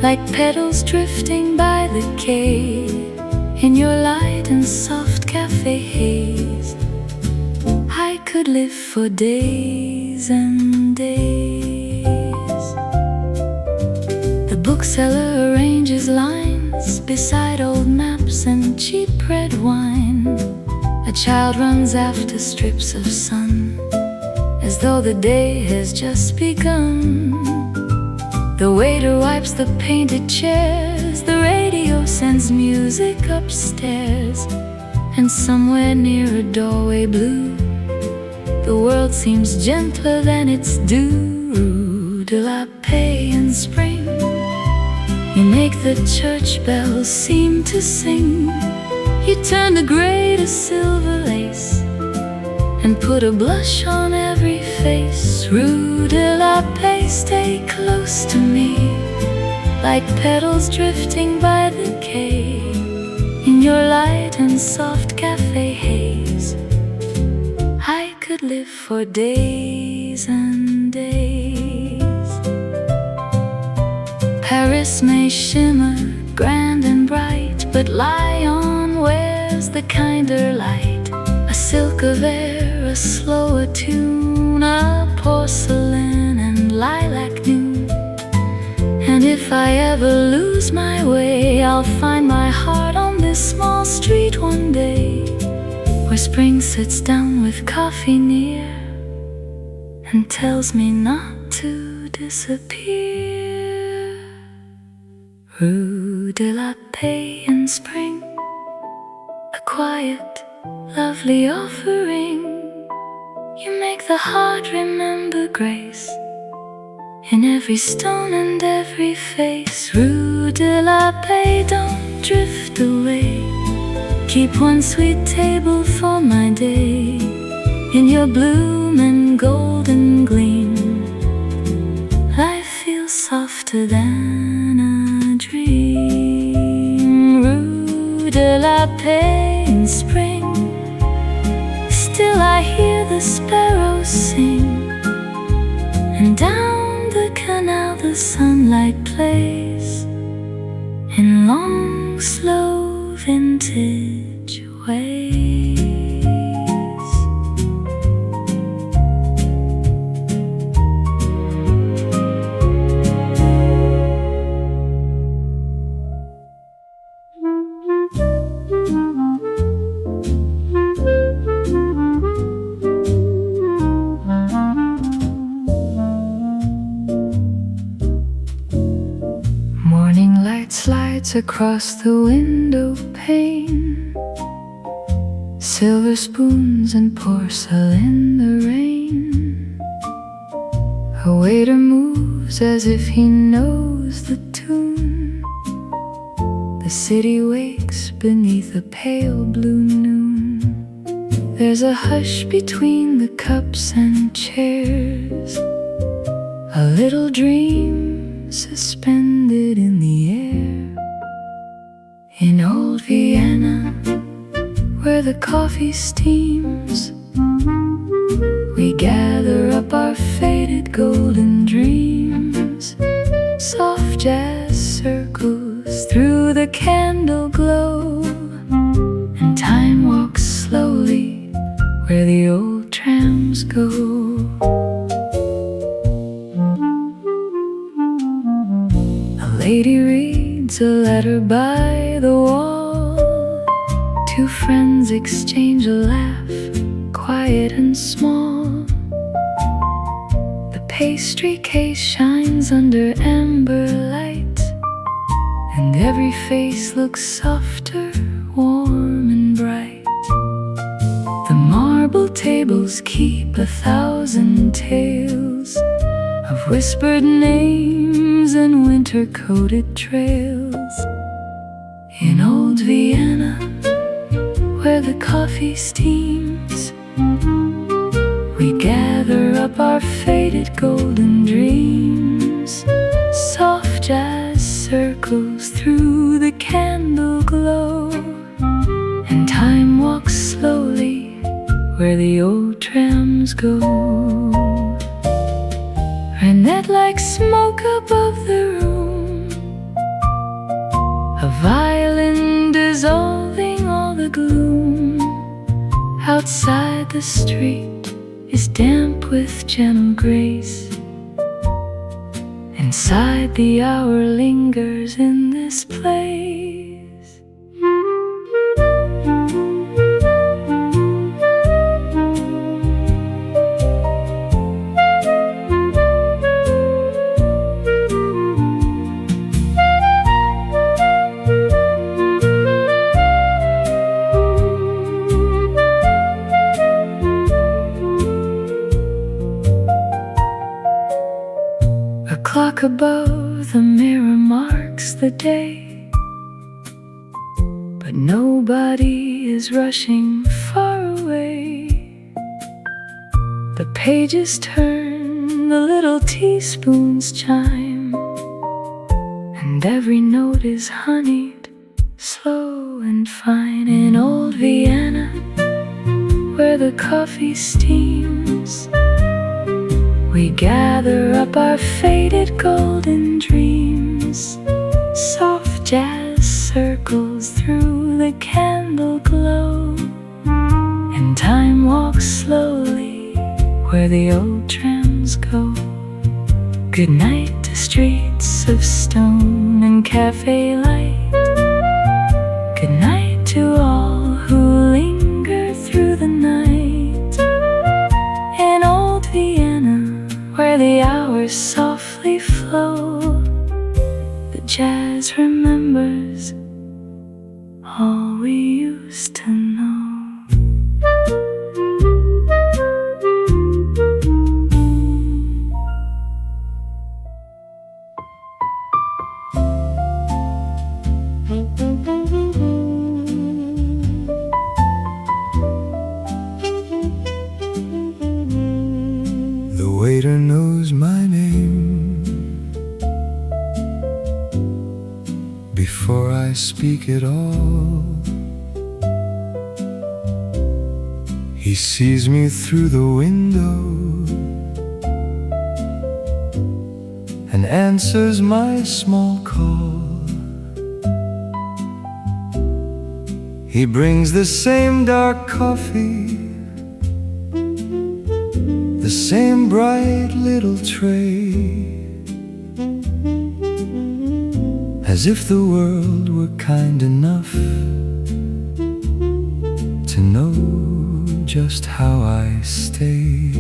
like petals drifting by the quay, in your light and soft cafe haze. I could live for days and days. The bookseller arranges lines beside old maps and cheap red wine. A child runs after strips of sun, as though the day has just begun. The waiter wipes the painted chairs, the radio sends music upstairs, and somewhere near a doorway blue, the world seems gentler than its due. Rue de la Paix in spring, you make the church bells seem to sing. You turn the gray to silver lace and put a blush on every face. Rue de la Paix, stay close to me, like petals drifting by the quay, in your light and soft cafe haze. I could live for days and days. Paris may shimmer grand and bright, but Lyon wears the kinder light. A silk of air, a slower tune, a porcelain and lilac noon. And if I ever lose my way, I'll find my heart on this small street one day, where spring sits down with coffee near and tells me not to disappear. Rue de la Paix in spring, a quiet, lovely offering. You make the heart remember grace in every stone and every face. Rue de la Paix, don't drift away. Keep one sweet table for my day, in your bloom and golden gleam. Life feels softer than a dream. Rue de la Paix in spring, still I hear the sparrows sing, and down the canal the sunlight plays in long, slow vintage ways. Morning light slides across the window pane, silver spoons and porcelain the rain. A waiter moves as if he knows the tune. The city wakes beneath a pale blue noon. There's a hush between the cups and chairs, a little dream suspended in the air. In old Vienna, where the coffee steams, we gather up our faded golden dreams. Soft jazz circles remembers through the candle glow, and time walks slowly where the old trams go. A lady reads a letter by the wall. Two friends exchange a laugh, quiet and small. The pastry case shines under amber light, and every face looks softer, warm and bright. The marble tables keep 1,000 tales of whispered names and winter-coated trails. In old Vienna, where the coffee steams, we gather up our faded golden dreams. Soft jazz circles through the candle glow, and time walks slowly where the old trams go. Renette like smoke above the room, a violin dissolving all the gloom. Outside the street is damp with gentle grace. Inside the hour lingers in this place. Clock above the mirror marks the day, but nobody is rushing far away. The pages turn, the little teaspoons chime, and every note is honeyed, slow and fine. In old Vienna, where the coffee steams, we gather up our faded golden dreams. Soft jazz circles through the candle glow, and time walks slowly where the old trams go. Good night to streets of stone and cafe light. Good night to all who linger through the night. In old Vienna, where the hours softly flow, the jazz remembers all we used to know. The waiter knows my name before I speak it all. He sees me through the window and answers my small call. He brings the same dark coffee, the same bright little tray, as if the world were kind enough to know just how I stay.